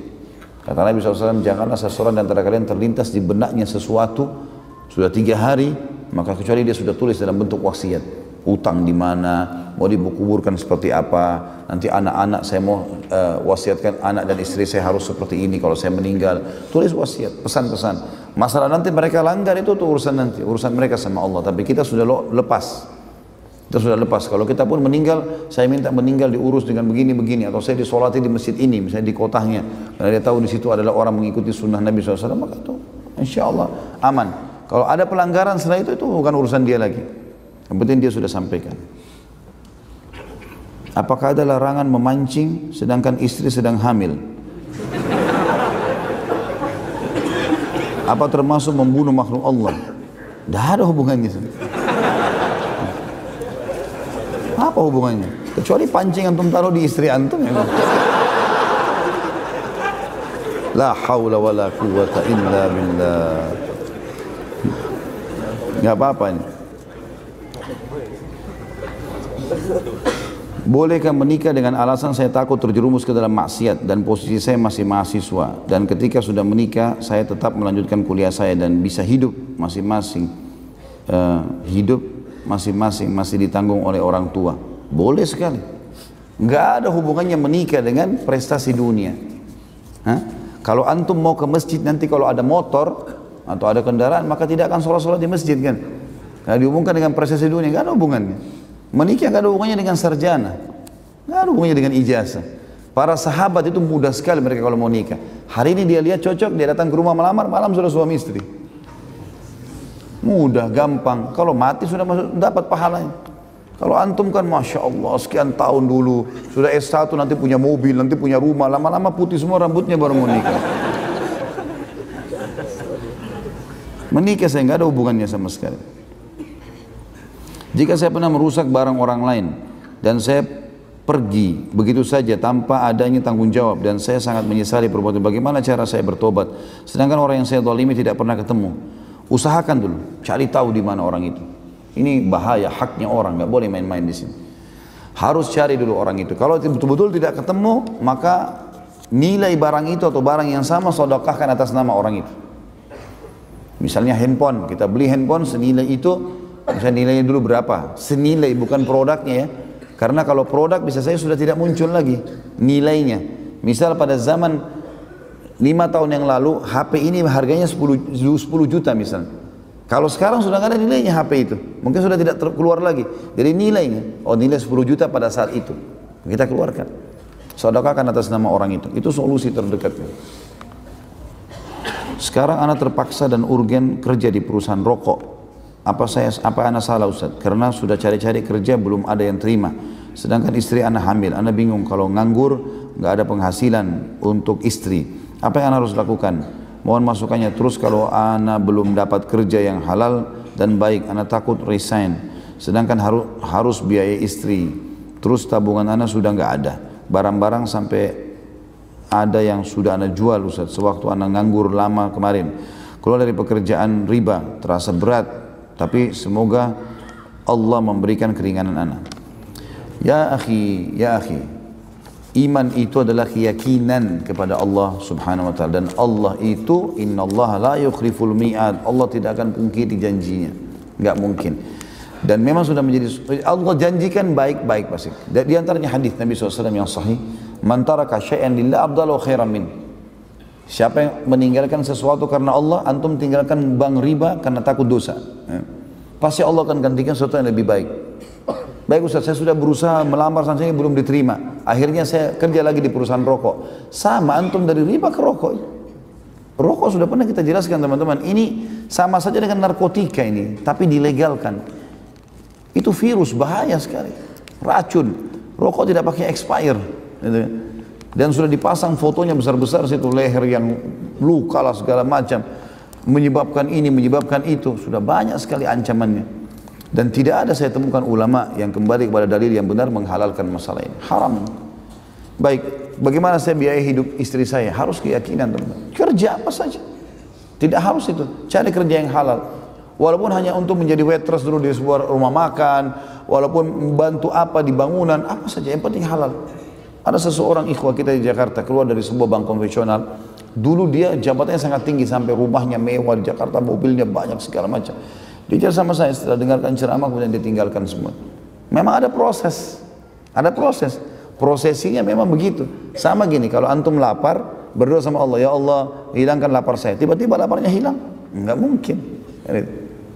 Kata Nabi SAW, janganlah seseorang di antara kalian terlintas di benaknya sesuatu sudah 3 hari, maka kecuali dia sudah tulis dalam bentuk wasiat. Utang di mana, mau dikuburkan seperti apa, nanti anak-anak saya mau wasiatkan anak dan istri saya harus seperti ini kalau saya meninggal. Tulis wasiat, pesan-pesan. Masalah nanti mereka langgar itu tuh urusan nanti, urusan mereka sama Allah. Tapi kita sudah lepas. Kita sudah lepas. Kalau kita pun meninggal, saya minta meninggal diurus dengan begini-begini, atau saya disolati di masjid ini, misalnya di kotanya, karena dia tahu di situ adalah orang mengikuti sunnah Nabi SAW, maka itu insya Allah aman. Kalau ada pelanggaran setelah itu bukan urusan dia lagi. Yang penting dia sudah sampaikan. Apakah ada larangan memancing sedangkan istri sedang hamil? Apa termasuk membunuh makhluk Allah? Tidak ada hubungannya. Apa hubungannya? Kecuali pancing antum taruh di istri antum. Ya. La haula wa la quwwata illa billah. Nggak apa-apa ini. Bolehkah menikah dengan alasan saya takut terjerumus ke dalam maksiat dan posisi saya masih mahasiswa, dan ketika sudah menikah saya tetap melanjutkan kuliah saya dan bisa hidup masing-masing masih ditanggung oleh orang tua? Boleh sekali. Nggak ada hubungannya menikah dengan prestasi dunia. Kalau antum mau ke masjid nanti kalau ada motor atau ada kendaraan maka tidak akan sholat-sholat di masjid kan? Nggak dihubungkan dengan prestasi dunia, nggak ada hubungannya. Menikah nggak ada hubungannya dengan sarjana, nggak ada hubungannya dengan ijazah. Para sahabat itu mudah sekali mereka kalau mau nikah. Hari ini dia lihat cocok, dia datang ke rumah melamar, malam sudah suami istri. Mudah, gampang. Kalau mati sudah masuk, dapat pahalanya. Kalau antum kan Masya Allah sekian tahun dulu, sudah S1 nanti punya mobil, nanti punya rumah, lama-lama putih semua rambutnya baru mau nikah. Menikah saya nggak ada hubungannya sama sekali. Jika saya pernah merusak barang orang lain dan saya pergi begitu saja tanpa adanya tanggung jawab dan saya sangat menyesali perbuatan, bagaimana cara saya bertobat? Sedangkan orang yang saya zalimi tidak pernah ketemu. Usahakan dulu, cari tahu di mana orang itu. Ini bahaya, haknya orang, nggak boleh main-main di sini. Harus cari dulu orang itu. Kalau betul-betul tidak ketemu, maka nilai barang itu atau barang yang sama sedekahkan atas nama orang itu. Misalnya handphone, kita beli handphone senilai itu. Misalnya nilainya dulu berapa? Senilai, bukan produknya ya. Karena kalau produk bisa saya sudah tidak muncul lagi nilainya. Misal pada zaman 5 tahun yang lalu HP ini harganya 10 juta misalnya. Kalau sekarang sudah nggak ada nilainya HP itu, mungkin sudah tidak keluar lagi. Jadi nilainya, nilai 10 juta pada saat itu kita keluarkan. Sedekahkan atas nama orang itu. Itu solusi terdekatnya. Sekarang anak terpaksa dan urgen kerja di perusahaan rokok. Apa anak salah Ustaz? Karena sudah cari-cari kerja belum ada yang terima. Sedangkan istri anak hamil. Anak bingung kalau nganggur nggak ada penghasilan untuk istri. Apa yang anak harus lakukan? Mohon masukannya. Terus kalau anak belum dapat kerja yang halal dan baik, anak takut resign. Sedangkan harus biaya istri. Terus tabungan anak sudah nggak ada. Barang-barang sampai ada yang sudah anak jual Ustaz. Sewaktu anak nganggur lama kemarin. Keluar dari pekerjaan riba terasa berat. Tapi semoga Allah memberikan keringanan anak. Ya akhi, Iman itu adalah keyakinan kepada Allah Subhanahu wa taala, dan Allah itu innallaha la yukhliful mi'ad. Allah tidak akan pungkiri janjinya. Enggak mungkin. Dan memang sudah menjadi, Allah janjikan baik-baik pasti. Di antaranya hadis Nabi SAW yang sahih, man taraka syai'an lillah abdalu khairan min. Siapa yang meninggalkan sesuatu karena Allah, antum tinggalkan bank riba karena takut dosa. Pasti Allah akan gantikan sesuatu yang lebih baik. Baik Ustaz, saya sudah berusaha melamar sana sini belum diterima. Akhirnya saya kerja lagi di perusahaan rokok. Sama antum dari riba ke rokok. Rokok sudah pernah kita jelaskan teman-teman. Ini sama saja dengan narkotika ini, tapi dilegalkan. Itu virus, bahaya sekali. Racun. Rokok tidak pakai expire. Dan sudah dipasang fotonya besar-besar situ, leher yang luka lah segala macam. Menyebabkan ini, menyebabkan itu. Sudah banyak sekali ancamannya. Dan tidak ada saya temukan ulama yang kembali kepada dalil yang benar menghalalkan masalah ini. Haram. Baik, bagaimana saya biaya hidup istri saya? Harus keyakinan teman-teman. Kerja apa saja. Tidak harus itu. Cari kerja yang halal. Walaupun hanya untuk menjadi waitress dulu di sebuah rumah makan, walaupun membantu apa di bangunan, apa saja, yang penting halal. Ada seseorang ikhwah kita di Jakarta keluar dari sebuah bank konvensional. Dulu dia jabatannya sangat tinggi sampai rumahnya mewah di Jakarta, mobilnya banyak segala macam. Dia sama saya setelah dengarkan ceramah kemudian ditinggalkan semua. Memang ada proses. Ada proses. Prosesinya memang begitu. Sama gini, kalau antum lapar, berdoa sama Allah, ya Allah, hilangkan lapar saya. Tiba-tiba laparnya hilang? Enggak mungkin.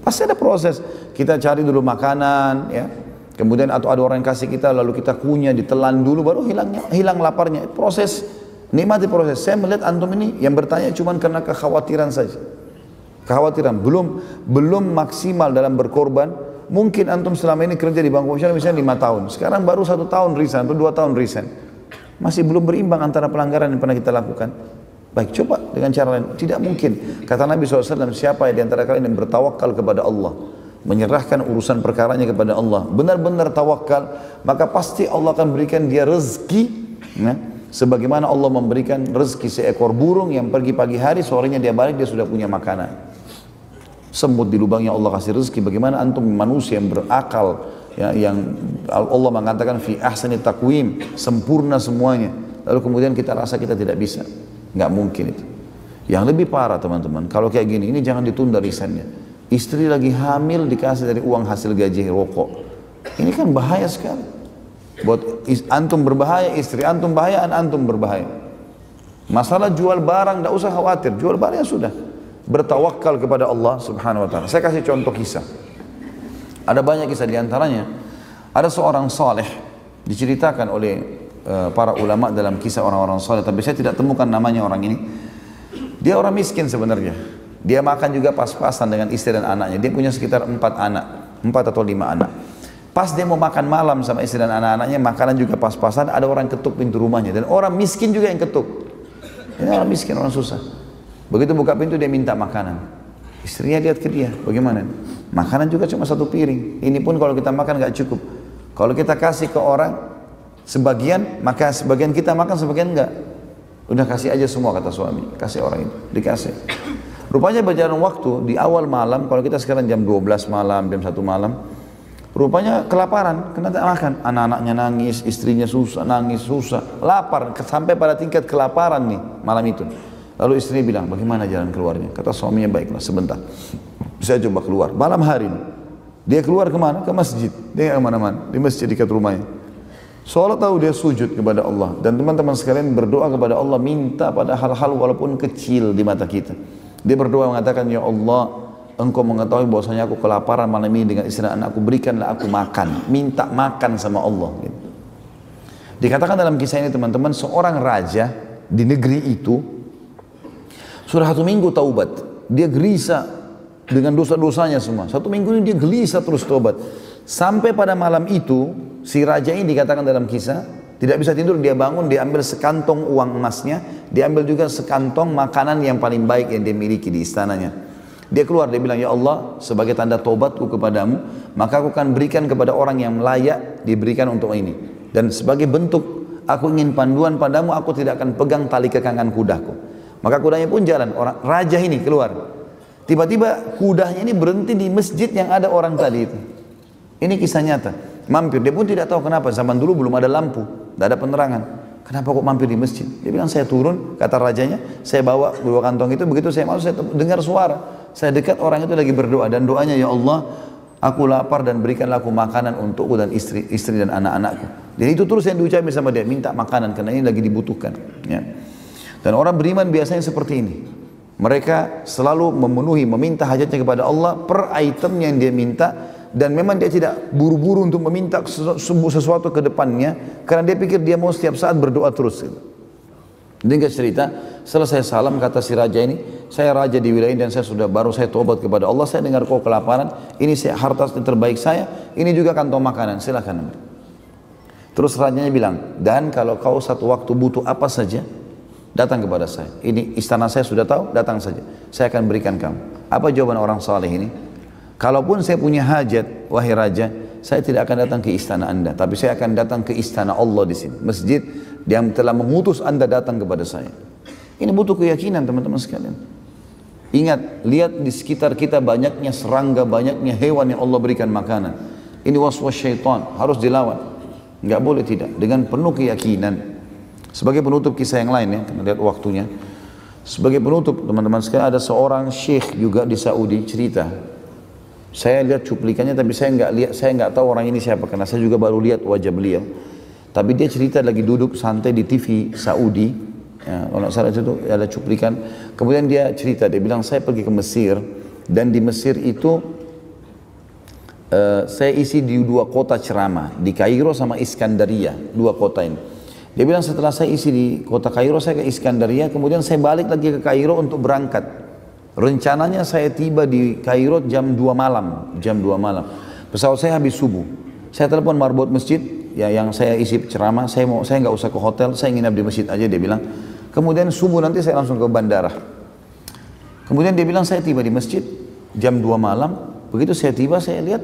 Pasti ada proses. Kita cari dulu makanan, ya. Kemudian atau ada orang yang kasih kita, lalu kita kunyah, ditelan dulu, baru hilang laparnya. Proses, nikmati proses. Saya melihat antum ini yang bertanya cuma karena kekhawatiran saja. Kekhawatiran, belum maksimal dalam berkorban. Mungkin antum selama ini kerja di bank konvensional misalnya 5 tahun. Sekarang baru 1 tahun resign atau 2 tahun resign. Masih belum berimbang antara pelanggaran yang pernah kita lakukan. Baik, coba dengan cara lain. Tidak mungkin. Kata Nabi SAW, siapa di antara kalian yang bertawakal kepada Allah, menyerahkan urusan perkaranya kepada Allah, benar-benar tawakal, maka pasti Allah akan berikan dia rezeki. Nah, sebagaimana Allah memberikan rezeki seekor burung yang pergi pagi hari, sorenya dia balik, dia sudah punya makanan. Semut di lubangnya Allah kasih rezeki. Bagaimana antum manusia yang berakal, ya, yang Allah mengatakan fi ahsani taqwim, sempurna semuanya, lalu kemudian kita rasa kita tidak bisa. Nggak mungkin itu. Yang lebih parah teman-teman, kalau kayak gini, ini jangan ditunda resignnya. Istri lagi hamil dikasih dari uang hasil gaji rokok. Ini kan bahaya sekali. Buat antum berbahaya, istri antum bahaya, antum berbahaya. Masalah jual barang, tidak usah khawatir, jual barang sudah. Bertawakal kepada Allah Subhanahu wa taala. Saya kasih contoh kisah. Ada banyak kisah, di antaranya ada seorang saleh diceritakan oleh para ulama dalam kisah orang-orang saleh, tapi saya tidak temukan namanya orang ini. Dia orang miskin sebenarnya. Dia makan juga pas-pasan dengan istri dan anaknya. Dia punya sekitar 4 anak, 4 atau 5 anak. Pas dia mau makan malam sama istri dan anak-anaknya, makanan juga pas-pasan, ada orang ketuk pintu rumahnya, dan orang miskin juga yang ketuk. Ini orang miskin, orang susah. Begitu buka pintu dia minta makanan. Istrinya lihat ke dia, bagaimana? Makanan juga cuma 1 piring. Ini pun kalau kita makan nggak cukup. Kalau kita kasih ke orang sebagian, maka sebagian kita makan, sebagian enggak. Udah kasih aja semua, kata suami. Kasih orang itu, dikasih. Rupanya berjalan waktu di awal malam, kalau kita sekarang jam 12 malam, jam 1 malam, rupanya kelaparan, kena tak makan. Anak-anaknya nangis, istrinya susah, nangis, susah, lapar, sampai pada tingkat kelaparan nih malam itu. Lalu istrinya bilang, bagaimana jalan keluarnya? Kata suaminya, baiklah sebentar, saya coba keluar. Malam hari ini, dia keluar kemana? Ke masjid. Dia nggak kemana-mana, di masjid dekat rumahnya. Seolah tahu dia sujud kepada Allah. Dan teman-teman sekalian berdoa kepada Allah, minta pada hal-hal walaupun kecil di mata kita. Dia berdoa mengatakan, ya Allah, Engkau mengetahui bahwasanya aku kelaparan malam ini dengan istri dan anakku, berikanlah aku makan. Minta makan sama Allah. Gitu. Dikatakan dalam kisah ini teman-teman, seorang raja di negeri itu sudah 1 minggu taubat. Dia gelisah dengan dosa-dosanya semua. 1 minggu ini dia gelisah terus taubat. Sampai pada malam itu, si raja ini dikatakan dalam kisah, tidak bisa tidur, dia bangun, dia ambil sekantong uang emasnya, dia ambil juga sekantong makanan yang paling baik yang dia miliki di istananya. Dia keluar, dia bilang, ya Allah, sebagai tanda taubatku kepadamu, maka aku akan berikan kepada orang yang layak diberikan untuk ini. Dan sebagai bentuk, aku ingin panduan padamu, aku tidak akan pegang tali kekangan kudaku. Maka kudanya pun jalan, orang raja ini keluar. Tiba-tiba kudanya ini berhenti di masjid yang ada orang tadi itu. Ini kisah nyata. Mampir, dia pun tidak tahu kenapa, zaman dulu belum ada lampu, tidak ada penerangan. Kenapa kok mampir di masjid? Dia bilang, saya turun, kata rajanya, saya bawa dua kantong itu, begitu saya masuk, saya dengar suara. Saya dekat, orang itu lagi berdoa, dan doanya, ya Allah, aku lapar dan berikanlah aku makanan untukku dan istri dan anak-anakku. Dan itu terus yang diucapkan sama dia, minta makanan, karena ini lagi dibutuhkan. Ya. Dan orang beriman biasanya seperti ini. Mereka selalu memenuhi, meminta hajatnya kepada Allah per item yang dia minta, dan memang dia tidak buru-buru untuk meminta sesuatu ke depannya, karena dia pikir dia mau setiap saat berdoa terus. Dia cerita, setelah saya salam, kata si raja ini, saya raja di wilayah ini dan saya saya tobat kepada Allah, saya dengar kau kelaparan, ini harta terbaik saya, ini juga kantong makanan, silakan. Terus rajanya bilang, dan kalau kau satu waktu butuh apa saja, datang kepada saya. Ini istana saya sudah tahu, datang saja. Saya akan berikan kamu. Apa jawaban orang saleh ini? Kalaupun saya punya hajat, wahai raja, saya tidak akan datang ke istana anda, tapi saya akan datang ke istana Allah di sini. Masjid yang telah mengutus anda datang kepada saya. Ini butuh keyakinan teman-teman sekalian. Ingat, lihat di sekitar kita banyaknya serangga, banyaknya hewan yang Allah berikan makanan. Ini waswas syaitan, harus dilawan. Enggak boleh tidak, dengan penuh keyakinan. Sebagai penutup kisah yang lain ya, karena lihat waktunya. Sebagai penutup teman-teman sekalian, ada seorang syekh juga di Saudi cerita. Saya lihat cuplikannya, tapi saya nggak tahu orang ini siapa, karena saya juga baru lihat wajah beliau. Tapi dia cerita lagi duduk santai di TV Saudi, ya, kalau nggak salah itu ada cuplikan. Kemudian dia cerita, dia bilang saya pergi ke Mesir, dan di Mesir itu saya isi di dua kota ceramah, di Kairo sama Iskandaria, dua kota ini. Dia bilang setelah saya isi di kota Kairo, saya ke Iskandaria, kemudian saya balik lagi ke Kairo untuk berangkat. Rencananya saya tiba di Kairo jam 2 malam, pesawat saya habis subuh. Saya telepon marbot masjid, ya yang saya isi ceramah, saya nggak usah ke hotel, saya nginap di masjid aja, dia bilang. Kemudian subuh nanti saya langsung ke bandara. Kemudian dia bilang saya tiba di masjid jam 2 malam, begitu saya tiba saya lihat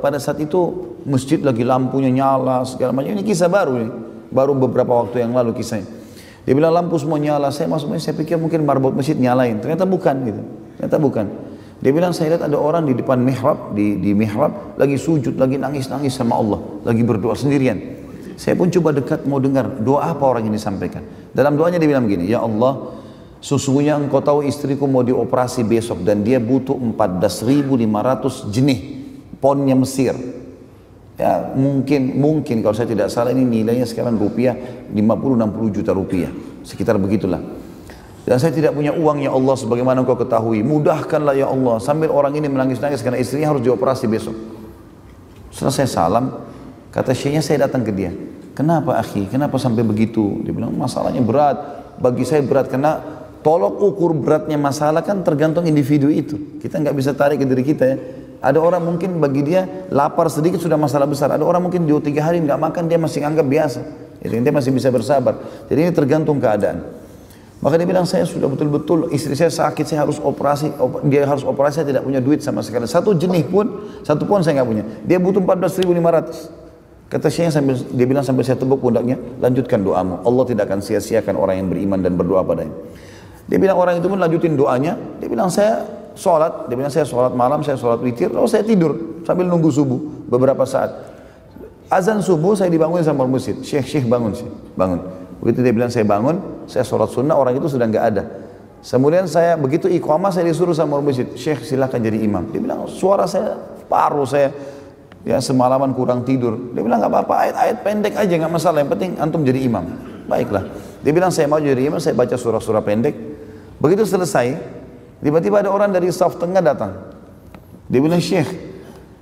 pada saat itu masjid lagi lampunya nyala segala macam. Ini kisah baru nih, baru beberapa waktu yang lalu kisahnya. Dia bilang lampu semua nyala, saya masuk masjid, saya pikir mungkin marbot masjid nyalain, ternyata bukan gitu, ternyata bukan. Dia bilang saya lihat ada orang di depan mihrab, di mihrab lagi sujud, lagi nangis-nangis sama Allah, lagi berdoa sendirian. Saya pun coba dekat mau dengar doa apa orang ini sampaikan. Dalam doanya dia bilang begini, ya Allah, sesungguhnya engkau tahu istriku mau dioperasi besok dan dia butuh 14.500 jenih ponnya Mesir. Ya, mungkin kalau saya tidak salah ini nilainya sekarang rupiah 50-60 juta rupiah, sekitar begitulah. Dan saya tidak punya uang ya Allah, sebagaimana engkau ketahui, mudahkanlah ya Allah, sambil orang ini menangis-nangis karena istrinya harus dioperasi besok. Setelah saya salam, kata syekhnya, saya datang ke dia, kenapa akhi, kenapa sampai begitu? Dia bilang masalahnya berat, bagi saya berat, karena tolok ukur beratnya masalah kan tergantung individu itu, kita nggak bisa tarik ke diri kita ya. Ada orang mungkin bagi dia lapar sedikit sudah masalah besar. Ada orang mungkin 2-3 hari nggak makan dia masih anggap biasa. Jadi dia masih bisa bersabar. Jadi ini tergantung keadaan. Maka dia bilang saya sudah betul-betul istri saya sakit, saya harus operasi. Dia harus operasi, saya tidak punya duit sama sekali. Satu pun saya nggak punya. Dia butuh 14.500. Kata saya dia bilang sambil saya tepuk pundaknya, lanjutkan doamu. Allah tidak akan sia-siakan orang yang beriman dan berdoa padanya. Dia bilang orang itu pun lanjutin doanya. Dia bilang saya sholat, dia bilang saya sholat malam, saya sholat witir, lalu saya tidur sambil nunggu subuh beberapa saat. Azan subuh saya dibangun sama masjid, syekh bangun. Begitu dia bilang saya bangun, saya sholat sunnah, orang itu sudah nggak ada. Kemudian saya begitu iqamah saya disuruh sama masjid, syekh silakan jadi imam. Dia bilang suara saya paruh, saya ya semalaman kurang tidur. Dia bilang nggak apa-apa, ayat-ayat pendek aja nggak masalah, yang penting antum jadi imam. Baiklah. Dia bilang saya mau jadi imam, saya baca surah-surah pendek. Begitu selesai, tiba-tiba ada orang dari saf tengah datang. Dia bilang, Syekh,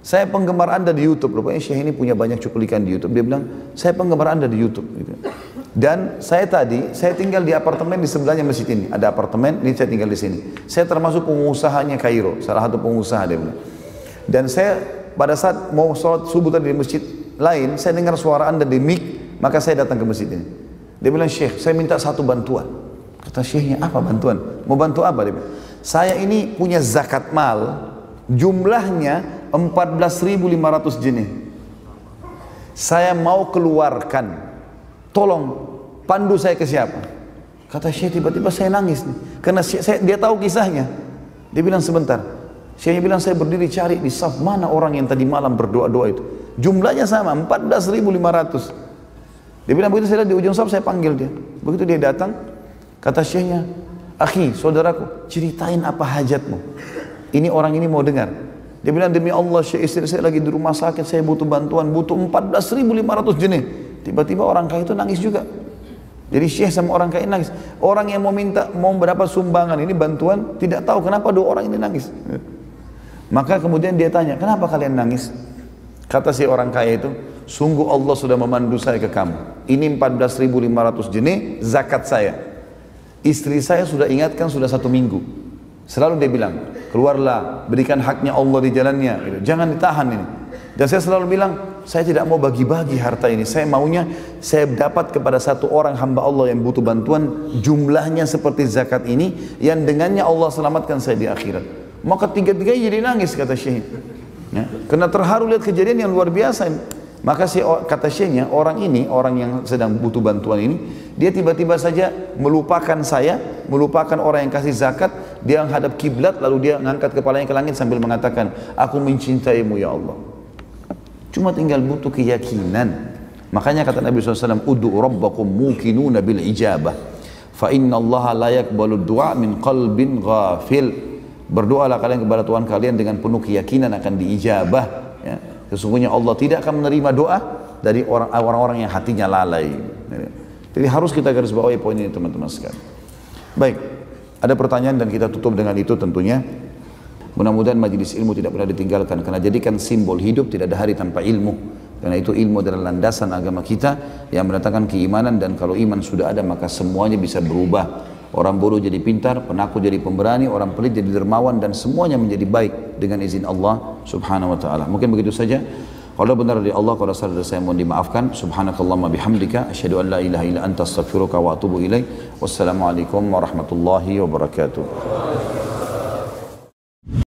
saya penggemar anda di YouTube. Rupanya Syekh ini punya banyak cuplikan di YouTube. Dia bilang, saya penggemar anda di YouTube. Dan saya tinggal di apartemen di sebelahnya masjid ini. Ada apartemen, ini saya tinggal di sini. Saya termasuk pengusahanya Kairo, salah satu pengusaha dia bilang. Dan saya pada saat mau sholat subuh tadi di masjid lain, saya dengar suara anda di mic, maka saya datang ke masjid ini. Dia bilang, Syekh, saya minta satu bantuan. Kata syekhnya, apa bantuan? Mau bantu apa? Dia bilang, saya ini punya zakat mal, jumlahnya 14.500 jenis. Saya mau keluarkan, tolong pandu saya ke siapa? Kata syekh, tiba-tiba saya nangis nih, karena dia tahu kisahnya. Dia bilang sebentar. Syekhnya bilang saya berdiri cari di saf mana orang yang tadi malam berdoa-doa itu. Jumlahnya sama 14.500. Dia bilang begitu, saya lihat di ujung saf, saya panggil dia. Begitu dia datang, kata syekhnya, akhi, saudaraku, ceritain apa hajatmu. Ini orang ini mau dengar. Dia bilang, demi Allah syekh, istri saya lagi di rumah sakit, saya butuh bantuan, butuh 14.500 jenis. Tiba-tiba orang kaya itu nangis juga. Jadi syekh sama orang kaya nangis. Orang yang mau berapa sumbangan ini bantuan, tidak tahu kenapa dua orang ini nangis. Maka kemudian dia tanya, kenapa kalian nangis? Kata si orang kaya itu, sungguh Allah sudah memandu saya ke kamu. Ini 14.500 jenis zakat saya. Istri saya sudah ingatkan sudah 1 minggu. Selalu dia bilang, keluarlah, berikan haknya Allah di jalannya. Jangan ditahan ini. Dan saya selalu bilang, saya tidak mau bagi-bagi harta ini. Saya maunya, saya dapat kepada satu orang hamba Allah yang butuh bantuan, jumlahnya seperti zakat ini, yang dengannya Allah selamatkan saya di akhirat. Maka tiga-tiganya jadi nangis, kata Syekh. Ya, karena terharu lihat kejadian yang luar biasa. Maka kata Syekhnya, orang ini, orang yang sedang butuh bantuan ini, dia tiba-tiba saja melupakan saya, melupakan orang yang kasih zakat, dia menghadap kiblat, lalu dia mengangkat kepalanya ke langit sambil mengatakan, aku mencintaimu ya Allah. Cuma tinggal butuh keyakinan. Makanya kata Nabi SAW, Udu'u rabbakum mukinuna bil ijabah, fa inna Allah la yakbalu du'a min qalbin ghafil. Berdoalah kalian kepada Tuhan kalian dengan penuh keyakinan akan diijabah. Ya. Sesungguhnya Allah tidak akan menerima doa dari orang-orang yang hatinya lalai. Jadi harus kita garis bawahi poin ini teman-teman sekalian. Baik, ada pertanyaan dan kita tutup dengan itu tentunya. Mudah-mudahan majelis ilmu tidak pernah ditinggalkan, karena jadikan simbol hidup tidak ada hari tanpa ilmu. Karena itu ilmu adalah landasan agama kita yang mendatangkan keimanan, dan kalau iman sudah ada maka semuanya bisa berubah. Orang bodoh jadi pintar, penakut jadi pemberani, orang pelit jadi dermawan, dan semuanya menjadi baik dengan izin Allah subhanahu wa ta'ala. Mungkin begitu saja. Kalau benar dari Allah, kalau salah dari saya mohon dimaafkan. Subhanakallahumma bihamdika, asyhadu an la ilaha illa anta astaghfiruka wa atubu ilaik. Wassalamualaikum warahmatullahi wabarakatuh.